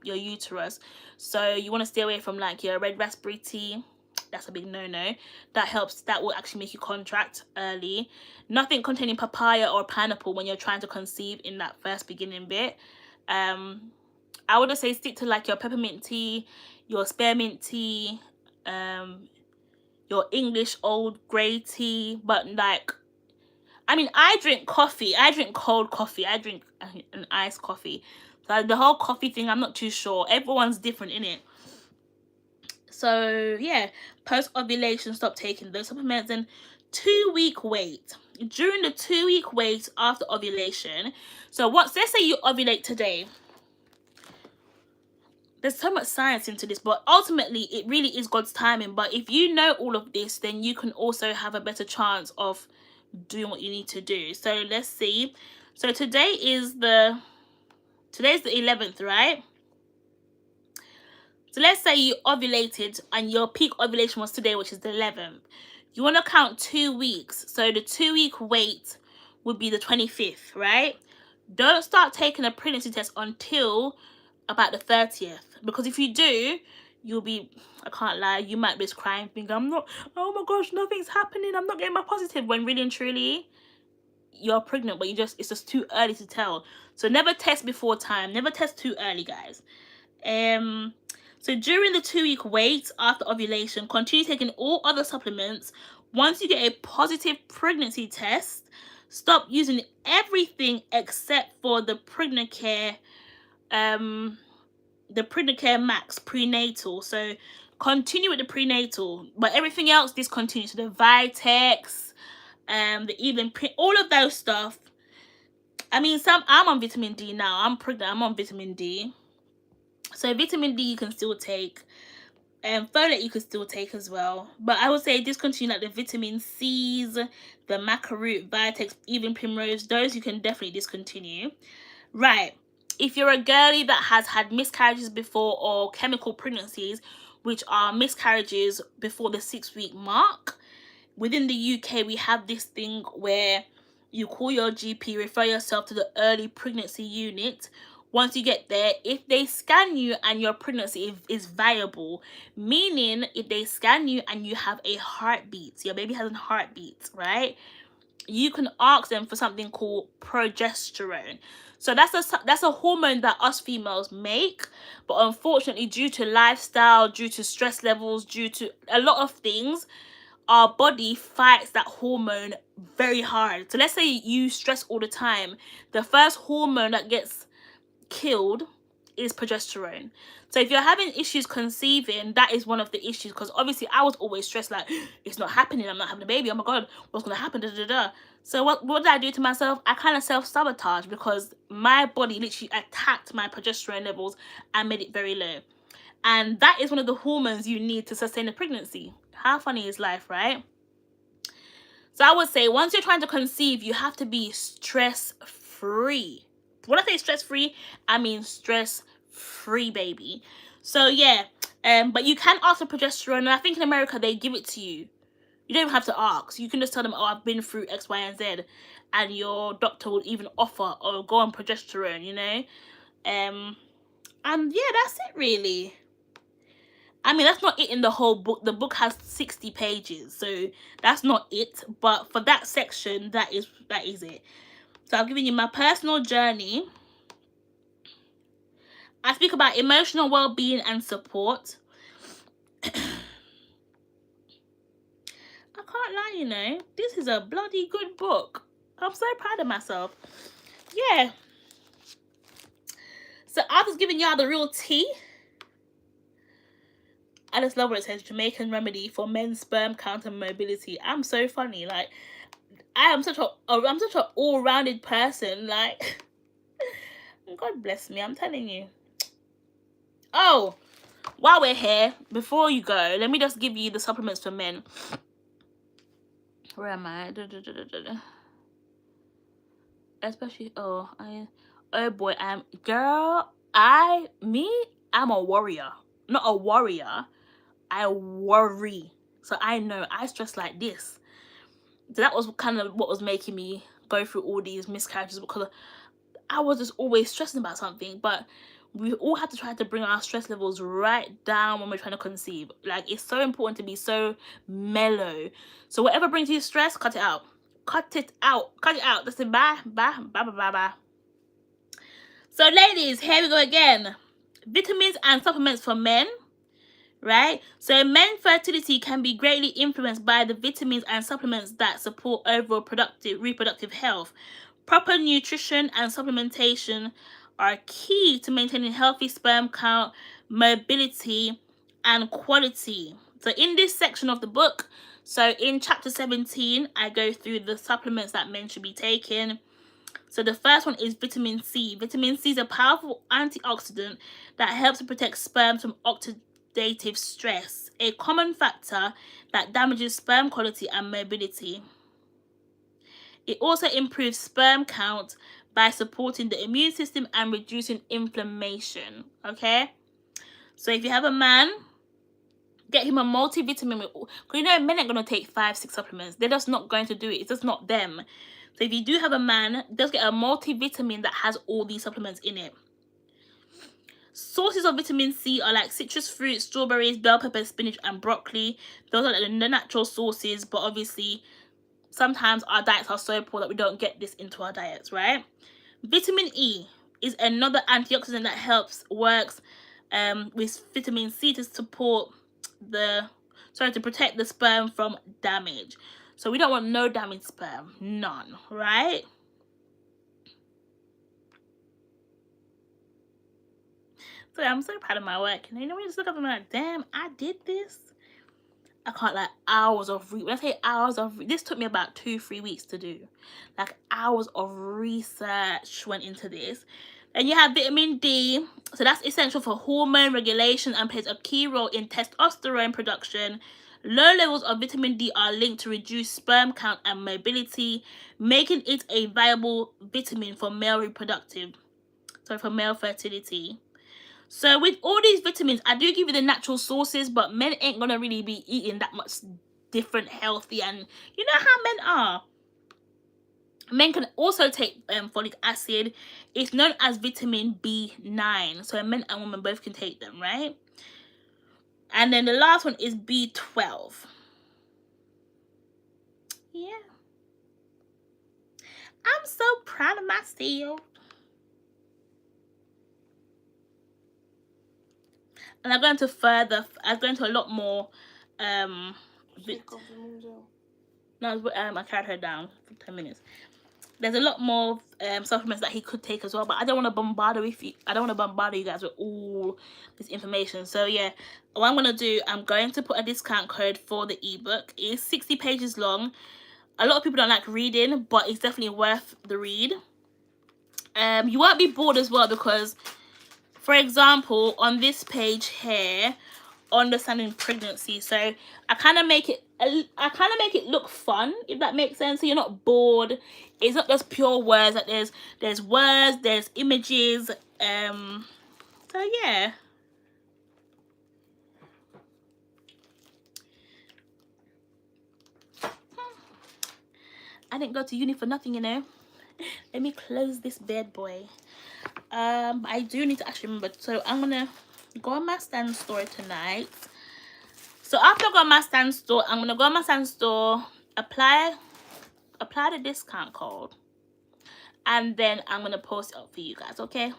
uterus. So you want to stay away from like your red raspberry tea. That's a big no-no. That will actually make you contract early. Nothing containing papaya or pineapple when you're trying to conceive in that first beginning bit. I would just say stick to like your peppermint tea, your spearmint tea, your English old grey tea. But like, I mean, I drink coffee. I drink cold coffee. I drink an iced coffee. So the whole coffee thing, I'm not too sure. Everyone's different in it. So yeah, post ovulation, stop taking those supplements. And 2-week wait. During the 2-week wait after ovulation, so let's say you ovulate today. There's so much science into this, but ultimately it really is God's timing. But if you know all of this, then you can also have a better chance of doing what you need to do. So let's see. So today's the 11th, right? So let's say you ovulated and your peak ovulation was today, which is the 11th. You want to count 2 weeks. So the 2-week wait would be the 25th, right? Don't start taking a pregnancy test until about the 30th. Because if you do, you'll be, I can't lie, you might be just crying, thinking, oh my gosh, nothing's happening. I'm not getting my positive. When really and truly, you're pregnant, but it's just too early to tell. So never test before time. Never test too early, guys. So during the 2-week wait after ovulation, continue taking all other supplements. Once you get a positive pregnancy test, stop using everything except for the Pregnant Care Max prenatal. So continue with the prenatal, but everything else discontinue. So the Vitex, the even all of those stuff. I mean, I'm on vitamin D now. I'm pregnant. I'm on vitamin D. So vitamin D you can still take, and folate you can still take as well. But I would say discontinue like the vitamin C's, the maca root, Vitex, even primrose. Those you can definitely discontinue. Right. If you're a girly that has had miscarriages before, or chemical pregnancies, which are miscarriages before the 6-week mark, within the UK we have this thing where you call your GP, refer yourself to the early pregnancy unit. Once you get there, if they scan you and your pregnancy is viable, meaning if they scan you and you have a heartbeat, your baby has a heartbeat, right? You can ask them for something called progesterone. So that's a hormone that us females make, but unfortunately, due to lifestyle, due to stress levels, due to a lot of things, our body fights that hormone very hard. So let's say you stress all the time. The first hormone that gets killed is progesterone. So if you're having issues conceiving, that is one of the issues, because obviously I was always stressed, like, it's not happening, I'm not having a baby, oh my god, what's going to happen, da, da, da. So what did I do to myself? I kind of self-sabotage, because my body literally attacked my progesterone levels and made it very low. And that is one of the hormones you need to sustain a pregnancy. How funny is life, right? So I would say, once you're trying to conceive, you have to be stress-free. When I say stress-free, I mean stress-free, baby. So yeah, but you can ask for progesterone, and I think in America they give it to you. You don't even have to ask. You can just tell them, oh, I've been through X, Y, and Z, and your doctor will even offer or go on progesterone, you know. And yeah, that's it really. I mean, that's not it in the whole book. The book has 60 pages, so that's not it. But for that section, that is it. So I've given you my personal journey. I speak about emotional well-being and support. I can't lie, you know, this is a bloody good book. I'm so proud of myself. Yeah. So I've just given y'all the real tea. I just love what it says, Jamaican remedy for men's sperm count and mobility. I'm so funny. Like, I'm such a all-rounded person. Like, God bless me, I'm telling you. Oh, while we're here, before you go, let me just give you the supplements for men. Where am I? Especially, oh boy, I'm a warrior. Not a warrior. I worry. So I know I stress like this. So that was kind of what was making me go through all these miscarriages, because I was just always stressing about something. But we all have to try to bring our stress levels right down when we're trying to conceive. Like, it's so important to be so mellow. So whatever brings you stress, cut it out. Cut it out. Cut it out. That's it. Bye. Bye. Bye. Bye. Bye. Bye. So ladies, here we go again. Vitamins and supplements for men. Right? So men's fertility can be greatly influenced by the vitamins and supplements that support overall reproductive health. Proper nutrition and supplementation are key to maintaining healthy sperm count, mobility, and quality. So in this section of the book, so in chapter 17, I go through the supplements that men should be taking. So the first one is vitamin C. Vitamin C is a powerful antioxidant that helps to protect sperm from oxidative stress, a common factor that damages sperm quality and mobility. It also improves sperm count by supporting the immune system and reducing inflammation. Okay? So if you have a man, get him a multivitamin. Because you know, men ain't going to take 5-6 supplements. They're just not going to do it. It's just not them. So if you do have a man, just get a multivitamin that has all these supplements in it. Sources of vitamin C are like citrus fruits, strawberries, bell pepper, spinach, and broccoli. Those are like the natural sources, but obviously sometimes our diets are so poor that we don't get this into our diets, right? Vitamin E is another antioxidant that works with vitamin C to to protect the sperm from damage. So we don't want no damaged sperm, none, right? So I'm so proud of my work. And you know, when you just look up and be like, damn, I did this. I can't, like, hours of when I say hours of this took me about 2-3 weeks to do. Like, hours of research went into this. And you have vitamin D. So that's essential for hormone regulation and plays a key role in testosterone production. Low levels of vitamin D are linked to reduced sperm count and mobility, making it a viable vitamin for male fertility. So with all these vitamins, I do give you the natural sources, but men ain't gonna really be eating that much different healthy, and you know how men are. Men can also take folic acid. It's known as vitamin B9. So men and women both can take them, right? And then the last one is B12. Yeah. I'm so proud of myself. And I'm going to a lot more no, I carried her down for 10 minutes. there's a lot more supplements that he could take as well, but I don't want to bombard you guys with all this information. So yeah, what I'm gonna do, I'm going to put a discount code for the ebook. It's 60 pages long. A lot of people don't like reading, but it's definitely worth the read. You won't be bored as well, because for example, on this page here, understanding pregnancy, so I kind of make it look fun, if that makes sense, so you're not bored. It's not just pure words. Like there's words, there's images, so yeah. I didn't go to uni for nothing, you know. Let me close this bad boy. I do need to actually remember, so I'm gonna go on my stand store tonight. So after I go on my stand store, I'm gonna go on my stand store, apply the discount code, and then I'm gonna post it up for you guys, okay?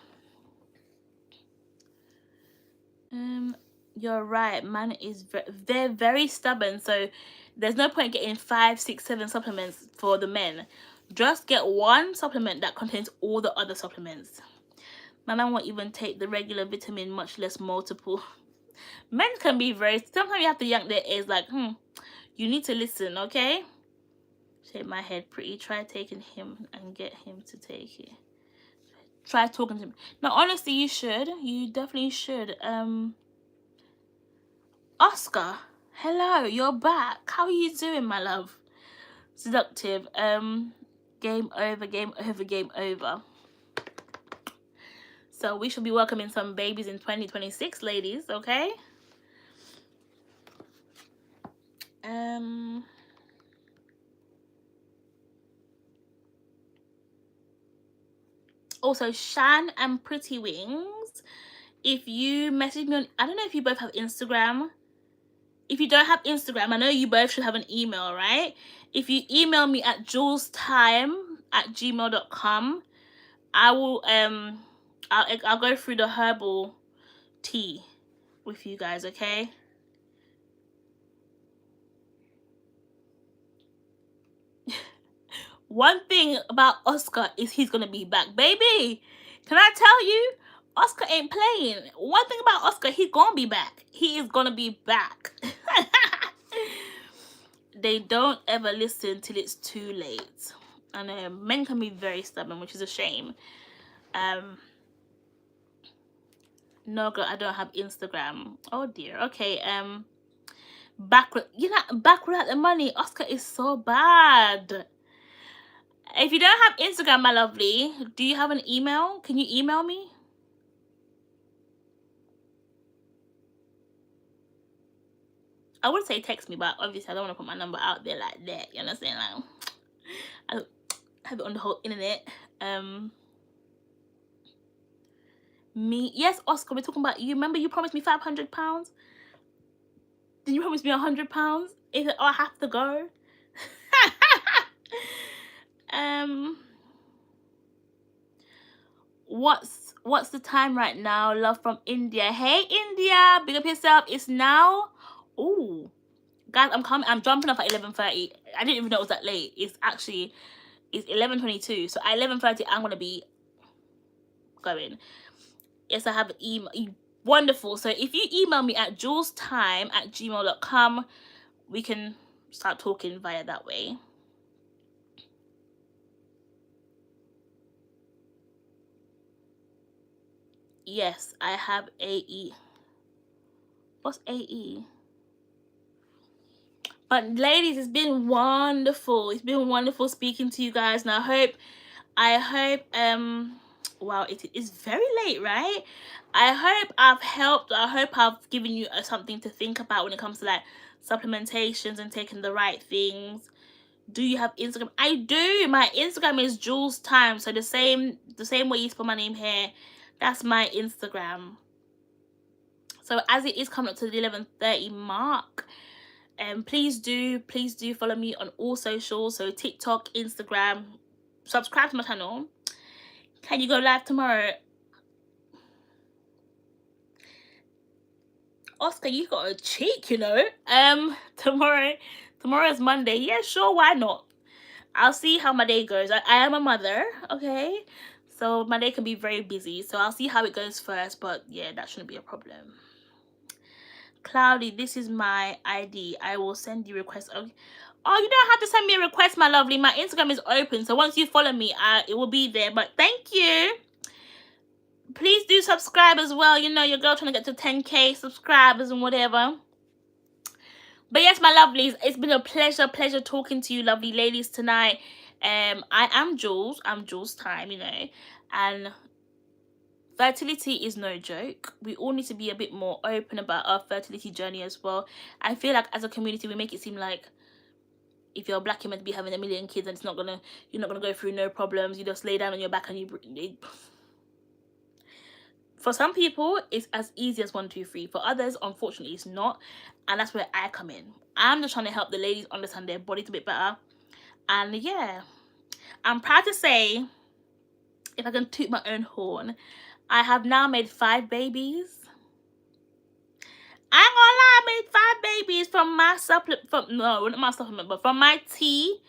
You're right, man is they're very stubborn, so there's no point getting 5, 6, 7 supplements for the men. Just get one supplement that contains all the other supplements. My man won't even take the regular vitamin, much less multiple. Men can be sometimes you have to yank their ears like, you need to listen, okay? Shake my head, pretty. Try taking him and get him to take it. Try talking to him. No, honestly, you should. You definitely should. Oscar, hello, you're back. How are you doing, my love? Seductive. Game over, game over, game over. So we should be welcoming some babies in 2026, ladies, okay? Also, Shan and Pretty Wings, if you message me on, I don't know if you both have Instagram. If you don't have Instagram, I know you both should have an email, right? If you email me at julsztymm@gmail.com, I will I'll go through the herbal tea with you guys, okay? One thing about Oscar is he's gonna be back, baby. Can I tell you, Oscar ain't playing. One thing about Oscar, he's gonna be back. He is gonna be back. They don't ever listen till it's too late. And men can be very stubborn, which is a shame. No, girl, I don't have Instagram. Oh dear. Okay. Backward at the money. Oscar is so bad. If you don't have Instagram, my lovely, do you have an email? Can you email me? I would say text me, but obviously I don't want to put my number out there like that. You understand? Like, I don't have it on the whole internet. Yes, Oscar, we're talking about you. Remember you promised me £500? Did you promise me £100? Is it? Oh, I have to go. What's the time right now? Love from India. Hey India, big up yourself. It's now. Ooh, guys, I'm jumping off at 11:30. I didn't even know it was that late. It's 11:22. So at 11:30 I'm gonna be going. Yes, I have an email. Wonderful. So if you email me at julsztymm@gmail.com, we can start talking via that way. Yes, I have AE. What's AE? But ladies, it's been wonderful. It's been wonderful speaking to you guys. And I hope wow, it is very late, right? I hope I've helped. I hope I've given you something to think about when it comes to like supplementations and taking the right things. Do you have Instagram? I do. My Instagram is Julsz Tymm. So the same way you spell my name here, that's my Instagram. So as it is coming up to the 11:30 mark, please do follow me on all socials. So TikTok, Instagram. Subscribe to my channel. Can you go live tomorrow? Oscar, you got a cheek, you know. Tomorrow is Monday. Yeah, sure, why not? I'll see how my day goes. I am a mother, okay? So my day can be very busy. So I'll see how it goes first. But yeah, that shouldn't be a problem. Cloudy, this is my ID. I will send you requests. Okay. Oh, you don't have to send me a request, my lovely. My Instagram is open. So once you follow me, it will be there. But thank you. Please do subscribe as well. You know, your girl trying to get to 10K subscribers and whatever. But yes, my lovelies, it's been a pleasure talking to you lovely ladies tonight. I am Julsz. I'm Julsz Tymm, you know. And fertility is no joke. We all need to be a bit more open about our fertility journey as well. I feel like as a community, we make it seem like if you're black, you're meant to be having a million kids and you're not gonna go through no problems. You just lay down on your back and you... For some people, it's as easy as 1, 2, 3. For others, unfortunately, it's not. And that's where I come in. I'm just trying to help the ladies understand their bodies a bit better. And yeah, I'm proud to say, if I can toot my own horn, I have now made 5 babies. I ain't gonna lie, I made 5 babies from my supplement. No, not my supplement, but from my tea.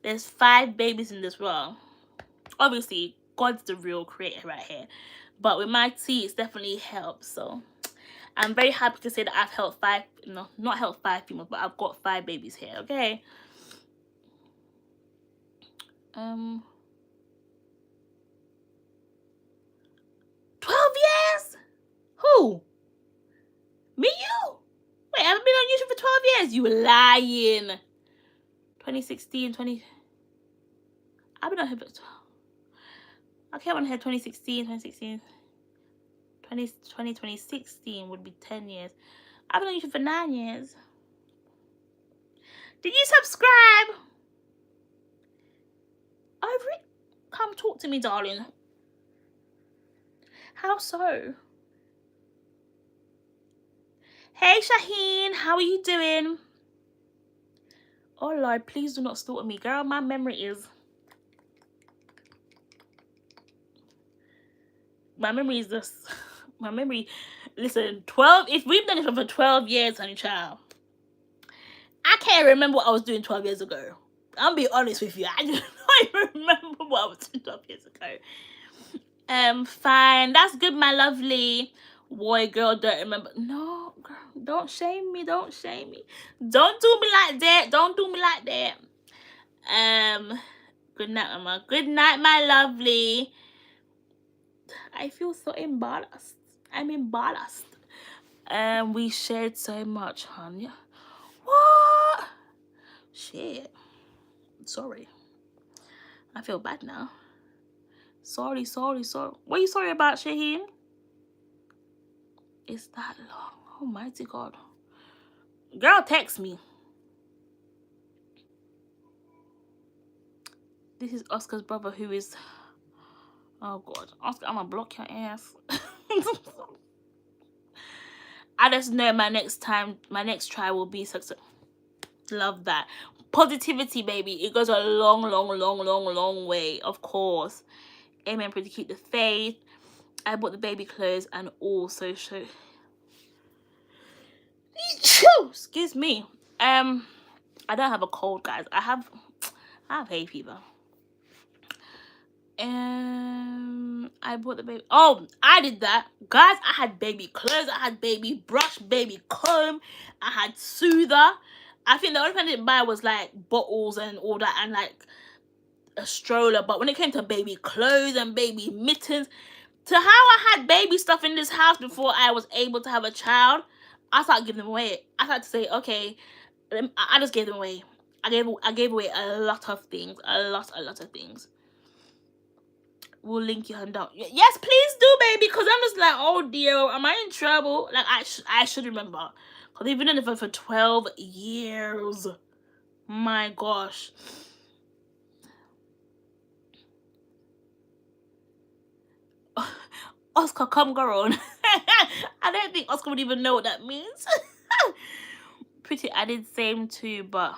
There's 5 babies in this world. Obviously, God's the real creator right here. But with my tea, it's definitely helped. So I'm very happy to say that I've helped 5, no, not helped 5 females, but I've got 5 babies here, okay? 12 years? Who? Me, you? Wait, I've been on YouTube for 12 years? You lying. 2016, I've been on here for 12. I came on here 2016, 2016 would be 10 years. I've been on YouTube for 9 years. Did you subscribe? Over it? Come talk to me, darling. How so? Hey, Shaheen, how are you doing? Oh, Lord, please do not stalk me. Girl, my memory is... My memory is just... My memory... Listen, 12... If we've done it for 12 years, honey child, I can't remember what I was doing 12 years ago. I'll be honest with you. I just don't remember what I was doing 12 years ago. Fine. That's good, my lovely. Boy, girl, don't remember. No, girl, don't shame me. Don't shame me. Don't do me like that. Don't do me like that. Good night, Mama. Good night, my lovely. I feel so embarrassed. I'm embarrassed. We shared so much, honey. What? Shit. Sorry. I feel bad now. Sorry. What are you sorry about, Shaheen? It's that long. Almighty God. Girl, text me. This is Oscar's brother who is... Oh, God. Oscar, I'm gonna block your ass. I just know my next try will be success. Love that. Positivity, baby. It goes a long way, of course. Amen. Pretty keep the faith. I bought the baby clothes and also show... Excuse me. I don't have a cold, guys. I have hay fever. I bought the baby... Oh, I did that. Guys, I had baby clothes. I had baby brush, baby comb. I had soother. I think the only thing I didn't buy was like bottles and all that and like a stroller. But when it came to baby clothes and baby mittens, to how I had baby stuff in this house before I was able to have a child, I started giving them away. I started to say, okay, I just gave them away. I gave away a lot of things. A lot of things. We'll link you down. Yes, please do, baby. Because I'm just like, oh dear, am I in trouble? Like, I should remember. Because they've been in it for 12 years. My gosh. Oscar, come go on. I don't think Oscar would even know what that means. Pretty, I did same too, but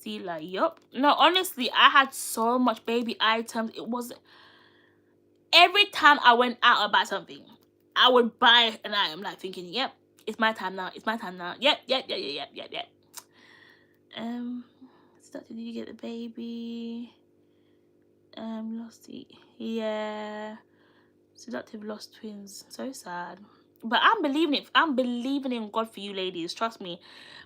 see, like, yup. No, honestly, I had so much baby items. It was every time I went out about something, I would buy an item, like thinking, yep, it's my time now. It's my time now. Yep. Seductive, did you get the baby? Lost the, yeah. Seductive lost twins. So sad. But I'm believing it. I'm believing in God for you ladies. Trust me.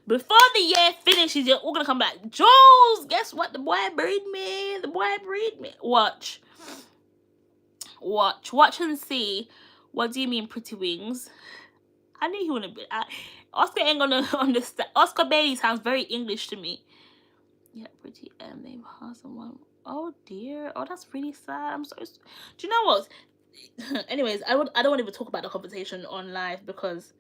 Before the year finishes, you're all gonna come back. Julsz, guess what? The boy breed me. The boy breed me. Watch. Watch and see. What do you mean, pretty wings? I knew he wouldn't be. Oscar ain't gonna understand. Oscar Bailey sounds very English to me. Yeah, pretty. They have someone. Oh dear. Oh, that's really sad. I'm so. Do you know what? Anyways, I don't want to even talk about the conversation on live because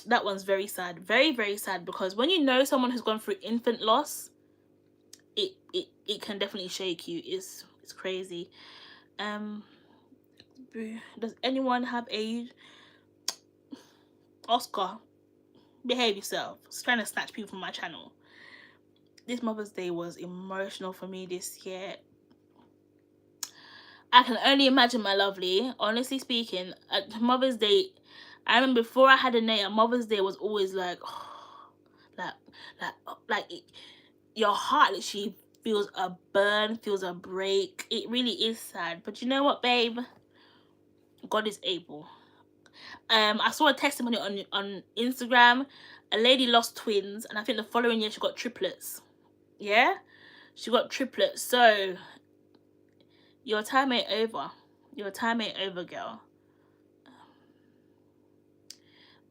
that one's very sad. Very, very sad, because when you know someone who's gone through infant loss, it can definitely shake you. It's crazy. Does anyone have a Oscar? Behave yourself. It's trying to snatch people from my channel. This Mother's Day was emotional for me this year. I can only imagine, my lovely. Honestly speaking, at Mother's Day, I remember before I had a name, Mother's Day was always like, your heart literally feels a burn, feels a break. It really is sad. But you know what, babe? God is able. I saw a testimony on Instagram. A lady lost twins, and I think the following year she got triplets. Yeah, she got triplets. So your time ain't over. Your time ain't over, girl.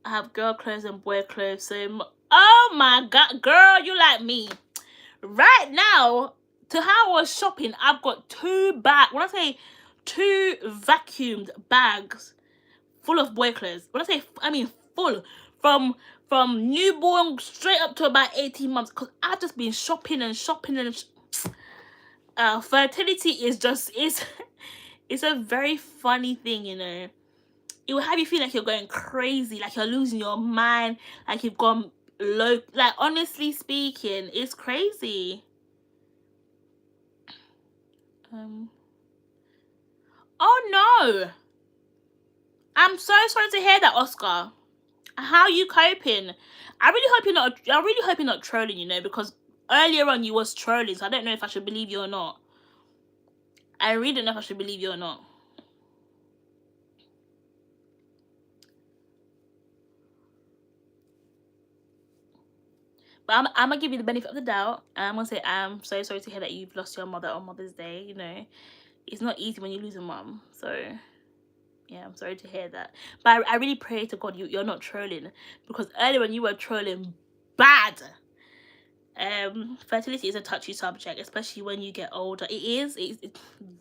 I have girl clothes and boy clothes. So, oh my God, girl, you like me. Right now, to how I was shopping, I've got 2 bags. When I say 2 vacuumed bags full of boy clothes. When I say, I mean full. From newborn straight up to about 18 months. Because I've just been shopping and shopping and... fertility is just... It's a very funny thing, you know. It will have you feel like you're going crazy, like you're losing your mind, like you've gone low. Like, honestly speaking, it's crazy. Oh no, I'm so sorry to hear that, Oscar. How are you coping? I really hope you're not trolling, you know, because earlier on you was trolling, so I don't know if I should believe you or not. I really don't know if I should believe you or not. But I'm gonna give you the benefit of the doubt. I'm gonna say I'm so sorry to hear that you've lost your mother on Mother's Day. You know, it's not easy when you lose a mom. So yeah, I'm sorry to hear that. But I really pray to God you're not trolling, because earlier when you were trolling bad. Fertility is a touchy subject, especially when you get older. It's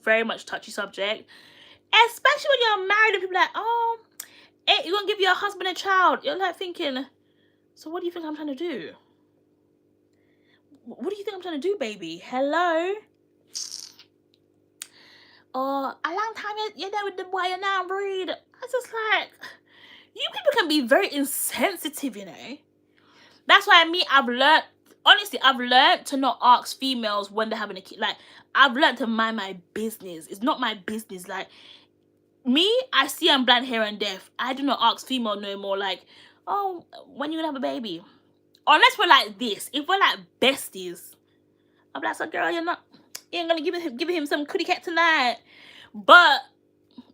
very much touchy subject, especially when you're married and people are like, oh, hey, you're gonna give your husband a child. You're like thinking, so what do you think I'm trying to do? What do you think I'm trying to do, baby? Hello? Or a long time you're there with the boy and now breed. I just like, you people can be very insensitive, you know. That's why I've learned to not ask females when they're having a kid. Like, I've learned to mind my business. It's not my business. Like, me, I see I'm blind here and deaf. I do not ask female no more. Like, oh, when you gonna have a baby? Unless we're like this. If we're like besties, I'm like, so girl, you ain't gonna give him some kitty cat tonight. But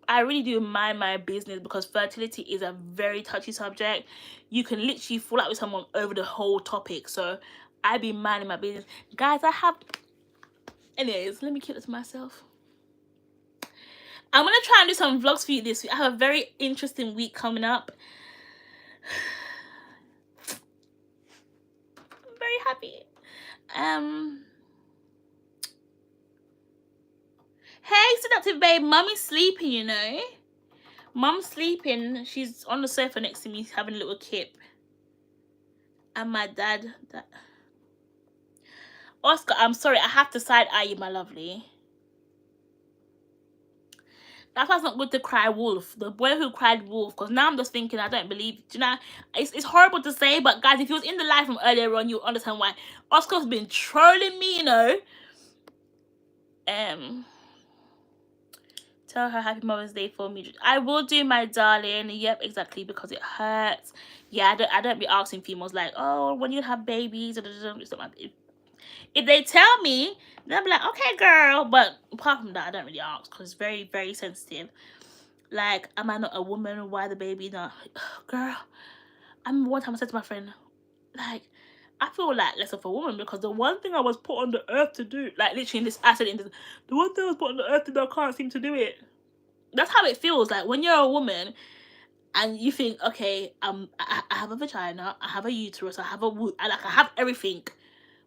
I really do mind my business, because fertility is a very touchy subject. You can literally fall out with someone over the whole topic. So I be minding my business. Guys, anyways, let me keep this to myself. I'm gonna try and do some vlogs for you this week. I have a very interesting week coming up. I'm very happy. Hey, seductive babe, mommy's sleeping, you know. Mom's sleeping. She's on the sofa next to me having a little kip. And my dad. Oscar, I'm sorry, I have to side eye you, my lovely. That's why it's not good to cry wolf. The boy who cried wolf. Because now I'm just thinking, I don't believe. Do you know, it's horrible to say, but guys, if you was in the live from earlier on, you'll understand why. Oscar's been trolling me, you know. Tell her happy Mother's Day for me. I will do, my darling. Yep, exactly, because it hurts. Yeah, I don't be asking females like, oh, when you have babies. It's not my, If they tell me, then I'll be like, okay, girl. But apart from that, I don't really ask because it's very, very sensitive. Like, am I not a woman? Why the baby not? Girl, I remember one time I said to my friend, like, I feel like less of a woman because the one thing I was put on the earth to do, like literally in this, I said in this, the one thing I was put on the earth to do, I can't seem to do it. That's how it feels. Like when you're a woman and you think, okay, I have a vagina, I have a uterus, I have I have everything,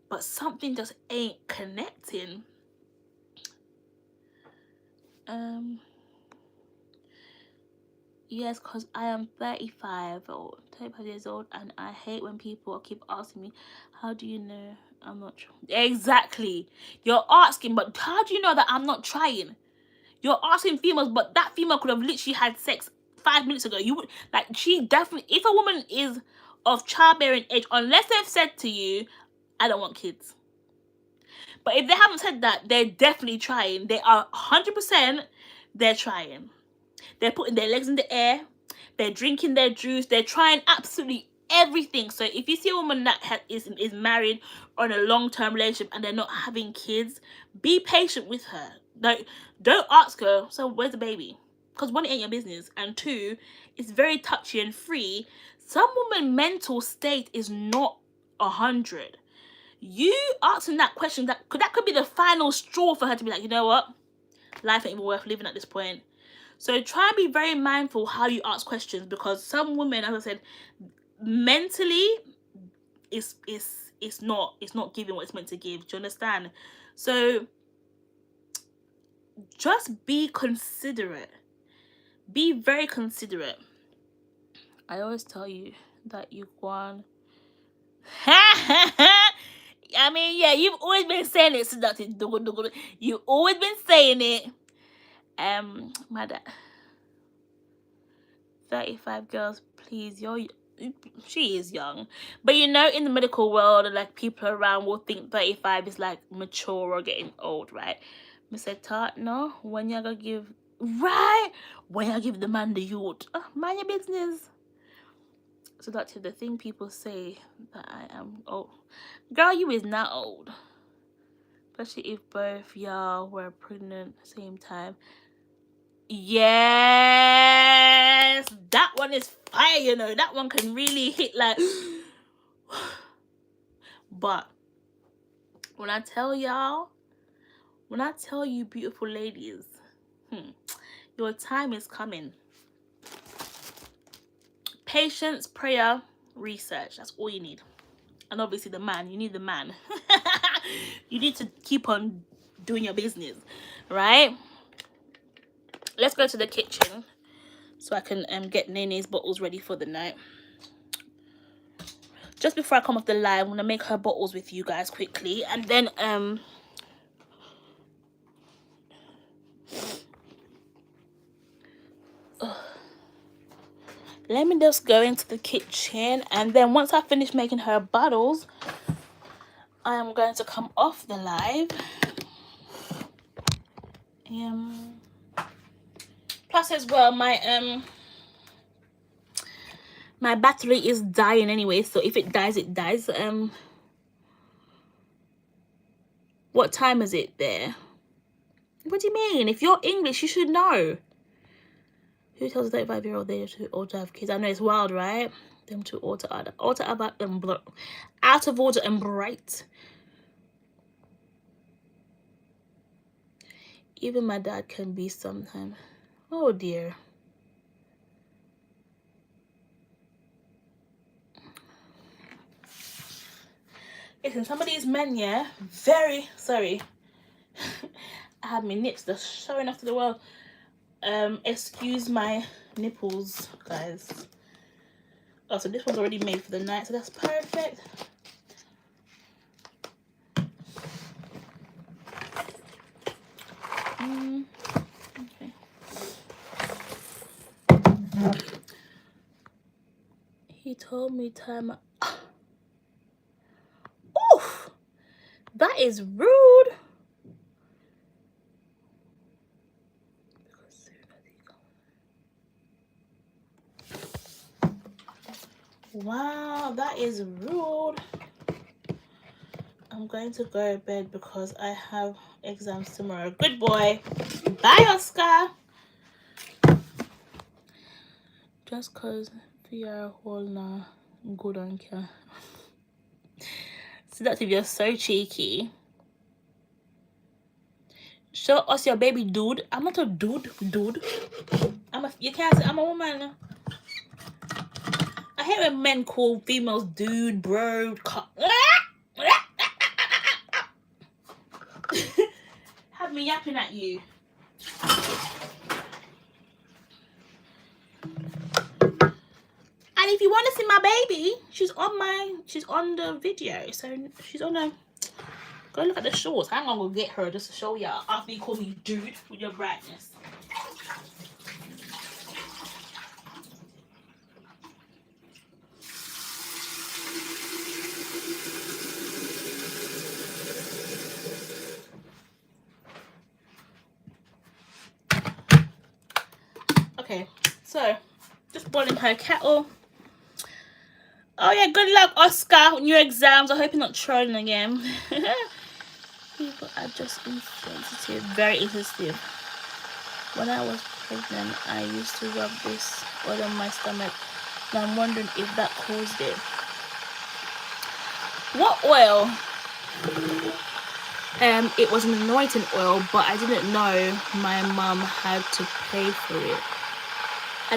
but something just ain't connecting. Yes, because I am 35 years old, and I hate when people keep asking me, how do you know I'm not trying? Exactly. You're asking, but how do you know that I'm not trying? You're asking females, but that female could have literally had sex 5 minutes ago. You would, like, she definitely, if a woman is of childbearing age, unless they've said to you, I don't want kids. But if they haven't said that, they're definitely trying. They are 100%, they're trying. They're putting their legs in the air. They're drinking their juice. They're trying absolutely everything. So if you see a woman that is married or in a long-term relationship and they're not having kids, be patient with her. Don't ask her, so where's the baby? Because one, it ain't your business. And two, it's very touchy and free. Some woman mental state is not 100. You asking that question, that could be the final straw for her to be like, you know what? Life ain't even worth living at this point. So try and be very mindful how you ask questions, because some women, as I said, mentally it's not giving what it's meant to give. Do you understand? So just be considerate. Be very considerate. I always tell you that you want. I mean, yeah, you've always been saying it, so you've always been saying it. My dad. 35 girls, please, she is young, but you know, in the medical world, like, people around will think 35 is like mature or getting old, right? I said, no, when you gonna give, right, when you give the man the youth, mind your business. So that's the thing, people say that I am old. Girl, you is not old, especially if both y'all were pregnant at the same time. Yes, that one is fire, you know. That one can really hit like. But when I tell you, beautiful ladies, your time is coming. Patience, prayer, research. That's all you need. And obviously the man. You need the man. You need to keep on doing your business, right? Let's go to the kitchen so I can get Nene's bottles ready for the night. Just before I come off the live, I'm gonna make her bottles with you guys quickly, and then let me just go into the kitchen, and then once I finish making her bottles, I am going to come off the live. Plus, as well, my battery is dying anyway, so if it dies, it dies. What time is it there? What do you mean? If you're English, you should know. Who tells a 35-year-old they should ought have kids? I know, it's wild, right? Them two out of order and bright. Even my dad can be sometimes. Oh dear. Listen, some of these men, yeah, very sorry. I have my nips just showing off to the world. Excuse my nipples, guys. Oh, so this one's already made for the night, so that's perfect. Okay. He told me time. Oof, that is rude. Wow, that is rude. I'm going to go to bed because I have exams tomorrow. Good boy. Bye, Oscar. Just cause we are whole now. Good on you. Seductive, you're so cheeky. Show us your baby, dude. I'm not a dude. You can't say I'm a woman. I hate when men call females dude, bro. Have me yapping at you. And if you want to see my baby, she's on the video. So she's on a, go look at the shorts. Hang on, we'll get her just to show y'all after you call me dude with your brightness. Okay, so just boiling her kettle. Oh yeah, good luck, Oscar, on your exams. I hope you're not trolling again. People are just insensitive, very insensitive. When I was pregnant, I used to rub this oil on my stomach, and I'm wondering if that caused it. What oil? It was an anointing oil, but I didn't know my mum had to pay for it. I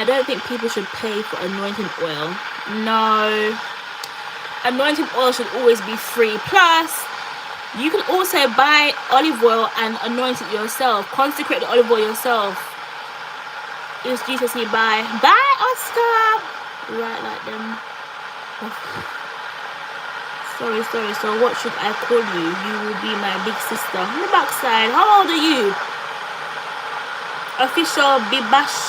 don't think people should pay for anointing oil. No. Anointing oil should always be free. Plus, you can also buy olive oil and anoint it yourself. Consecrate the olive oil yourself. It's Jesus you buy. Bye, Oscar! Right like them. Sorry. So what should I call you? You will be my big sister. On the backside. How old are you? Official Bipasha.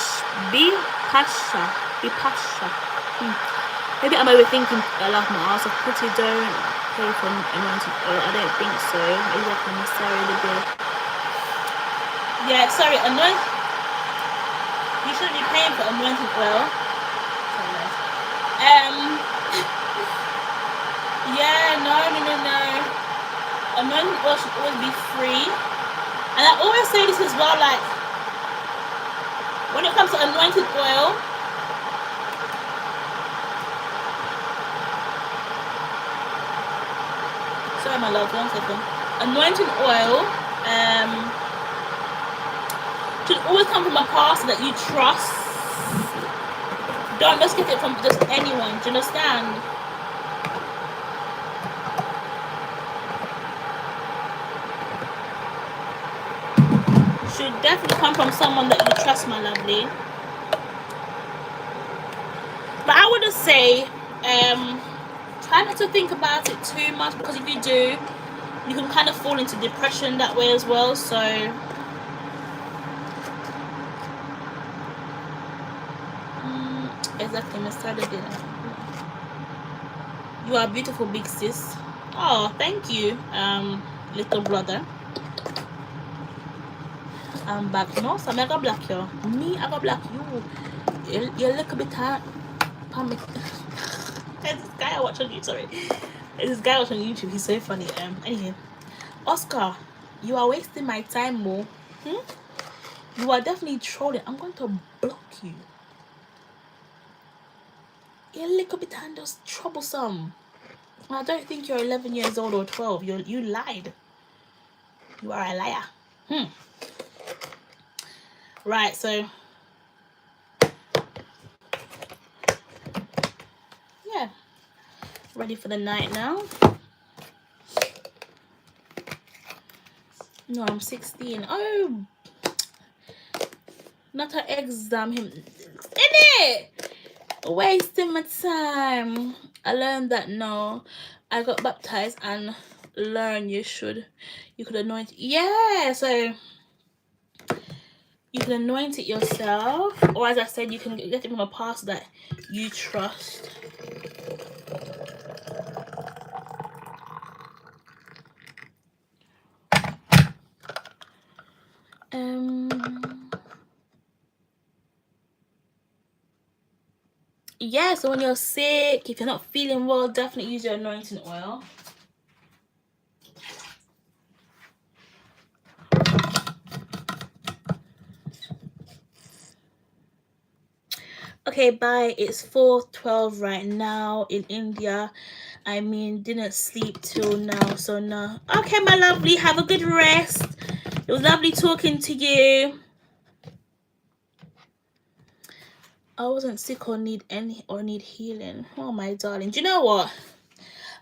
Maybe I'm overthinking a lot more. I was like, pretty don't pay for anointing oil. I don't think so. Maybe I can necessarily be. Yeah, sorry, you shouldn't be paying for anointing oil. Yeah, no. Anointing oil should always be free. And I always say this as well, like, when it comes to anointing oil, sorry my love, 1 second. Anointing oil should always come from a pastor that you trust. Don't just get it from just anyone, do you understand? Should definitely come from someone that you trust, my lovely. But I would just say, try not to think about it too much, because if you do, you can kind of fall into depression that way as well. So exactly, Miss Saturday. You are beautiful, big sis. Oh, thank you, little brother. I'm back. No, so I'm gonna block you. Me, I gonna block you. You're a little bit hard. There's this guy I watch on YouTube. Sorry. There's this guy I watch on YouTube. He's so funny. Anyway, Oscar, you are wasting my time, Mo. You are definitely trolling. I'm going to block you. You're a little bit just troublesome. I don't think you're 11 years old or 12. You lied. You are a liar. Right, so yeah, ready for the night now. No, I'm 16. Oh, not an exam. In it, wasting my time. I learned that no, I got baptized and learned you could anoint. Yeah, so you can anoint it yourself, or as I said, you can get it from a pastor that you trust. Yeah, so when you're sick, if you're not feeling well, definitely use your anointing oil. Okay, bye. It's 4:12 right now in India. I mean, didn't sleep till now, so no. Okay, my lovely, have a good rest. It was lovely talking to you. I wasn't sick or need healing. Oh my darling. Do you know what?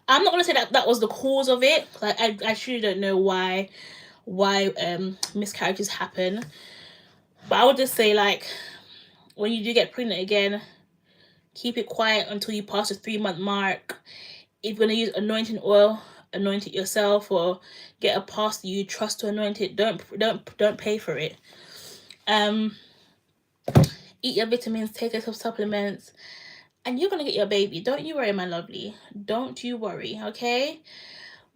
I'm not gonna say that was the cause of it. Like I truly don't know why miscarriages happen. But I would just say, like, when you do get pregnant again, keep it quiet until you pass the 3-month mark. If you're gonna use anointing oil, anoint it yourself, or get a pastor you trust to anoint it. Don't pay for it. Eat your vitamins, take your supplements, and you're gonna get your baby. Don't you worry, my lovely. Don't you worry, okay?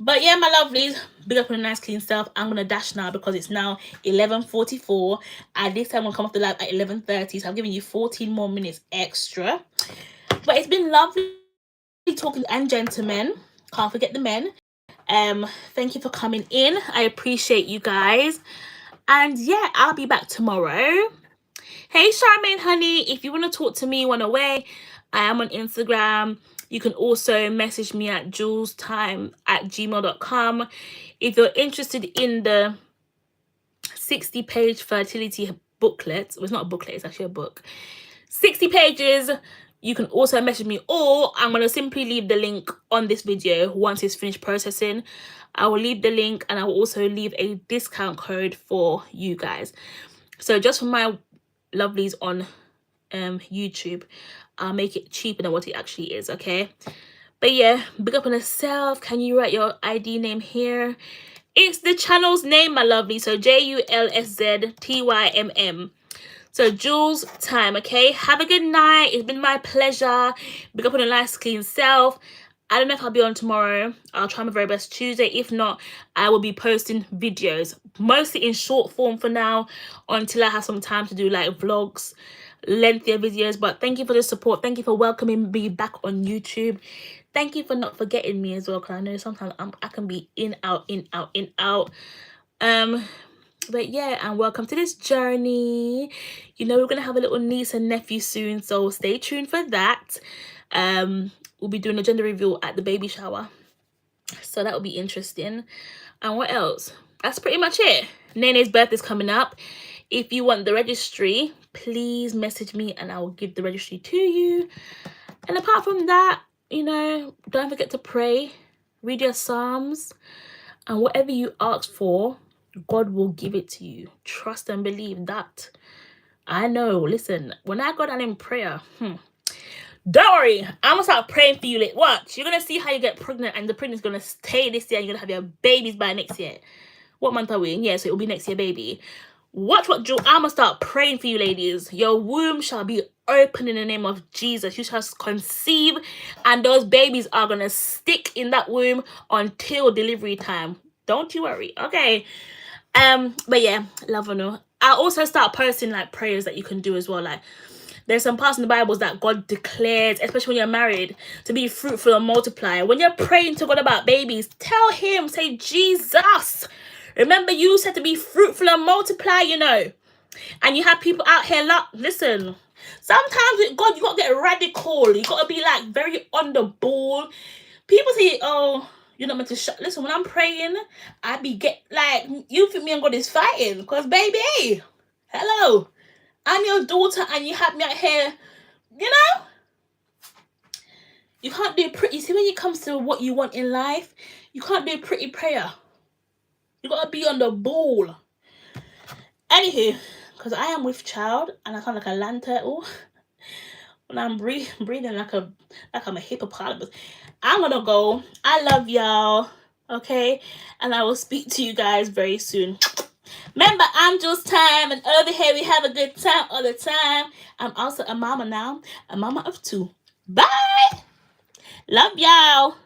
But yeah, my lovelies, big up on a nice clean self. I'm gonna dash now because it's now 11:44. At this time, I'm gonna come off the live at 11:30. So I'm giving you 14 more minutes extra. But it's been lovely talking, and gentlemen, can't forget the men. Thank you for coming in. I appreciate you guys. And yeah, I'll be back tomorrow. Hey Charmaine, honey, if you want to talk to me one away, I am on Instagram. You can also message me at julsztymm@gmail.com. If you're interested in the 60-page fertility booklet, well, it's not a booklet, it's actually a book. 60 pages. You can also message me, or I'm going to simply leave the link on this video once it's finished processing. I will leave the link, and I will also leave a discount code for you guys. So just for my lovelies on YouTube, I'll make it cheaper than what it actually is, okay? But yeah, big up on yourself. Can you write your ID name here? It's the channel's name, my lovely. So JULSZTYMM. So Julsz Tymm, okay? Have a good night. It's been my pleasure. Big up on a nice clean self. I don't know if I'll be on tomorrow. I'll try my very best Tuesday. If not, I will be posting videos, mostly in short form for now, until I have some time to do like vlogs, lengthier videos. But thank you for the support. Thank you for welcoming me back on YouTube. Thank you for not forgetting me as well, because I know sometimes I can be in, out, in, out, in, out. But yeah, and welcome to this journey. You know, we're gonna have a little niece and nephew soon, so stay tuned for that. We'll be doing a gender reveal at the baby shower, so that will be interesting. And what else? That's pretty much it. Nene's birthday's coming up. If you want the registry, please message me and I will give the registry to you. And apart from that, you know, don't forget to pray, read your psalms, and whatever you ask for, God will give it to you. Trust and believe that. I know, listen, when I go down in prayer, don't worry, I'm gonna start praying for you. Like, watch, you're gonna see how you get pregnant, and the pregnancy's gonna stay this year, and you're gonna have your babies by next year. What month are we in? Yeah, so it'll be next year, baby. Watch what I'm gonna start praying for you, ladies. Your womb shall be open in the name of Jesus. You shall conceive, and those babies are gonna stick in that womb until delivery time. Don't you worry, okay? But yeah, love or no. I'll also start posting like prayers that you can do as well. Like, there's some parts in the Bibles that God declares, especially when you're married, to be fruitful and multiply. When you're praying to God about babies, tell him, say, Jesus, remember you said to be fruitful and multiply, you know. And you have people out here, listen, sometimes with God, you got to get radical. You got to be like very on the ball. People say, oh, you're not meant to shut. Listen, when I'm praying, I be like, you think me and God is fighting? Because baby, hello, I'm your daughter and you have me out here, you know? You can't do pretty. See, when it comes to what you want in life, you can't do pretty prayer. You got to be on the ball. Anywho, because I am with child and I sound like a land turtle. When I'm breathing like I'm a hippopotamus. I'm gonna go. I love y'all. Okay, and I will speak to you guys very soon. Remember, I'm Julsz Tymm, and over here we have a good time all the time. I'm also a mama now, a mama of 2. Bye. Love y'all.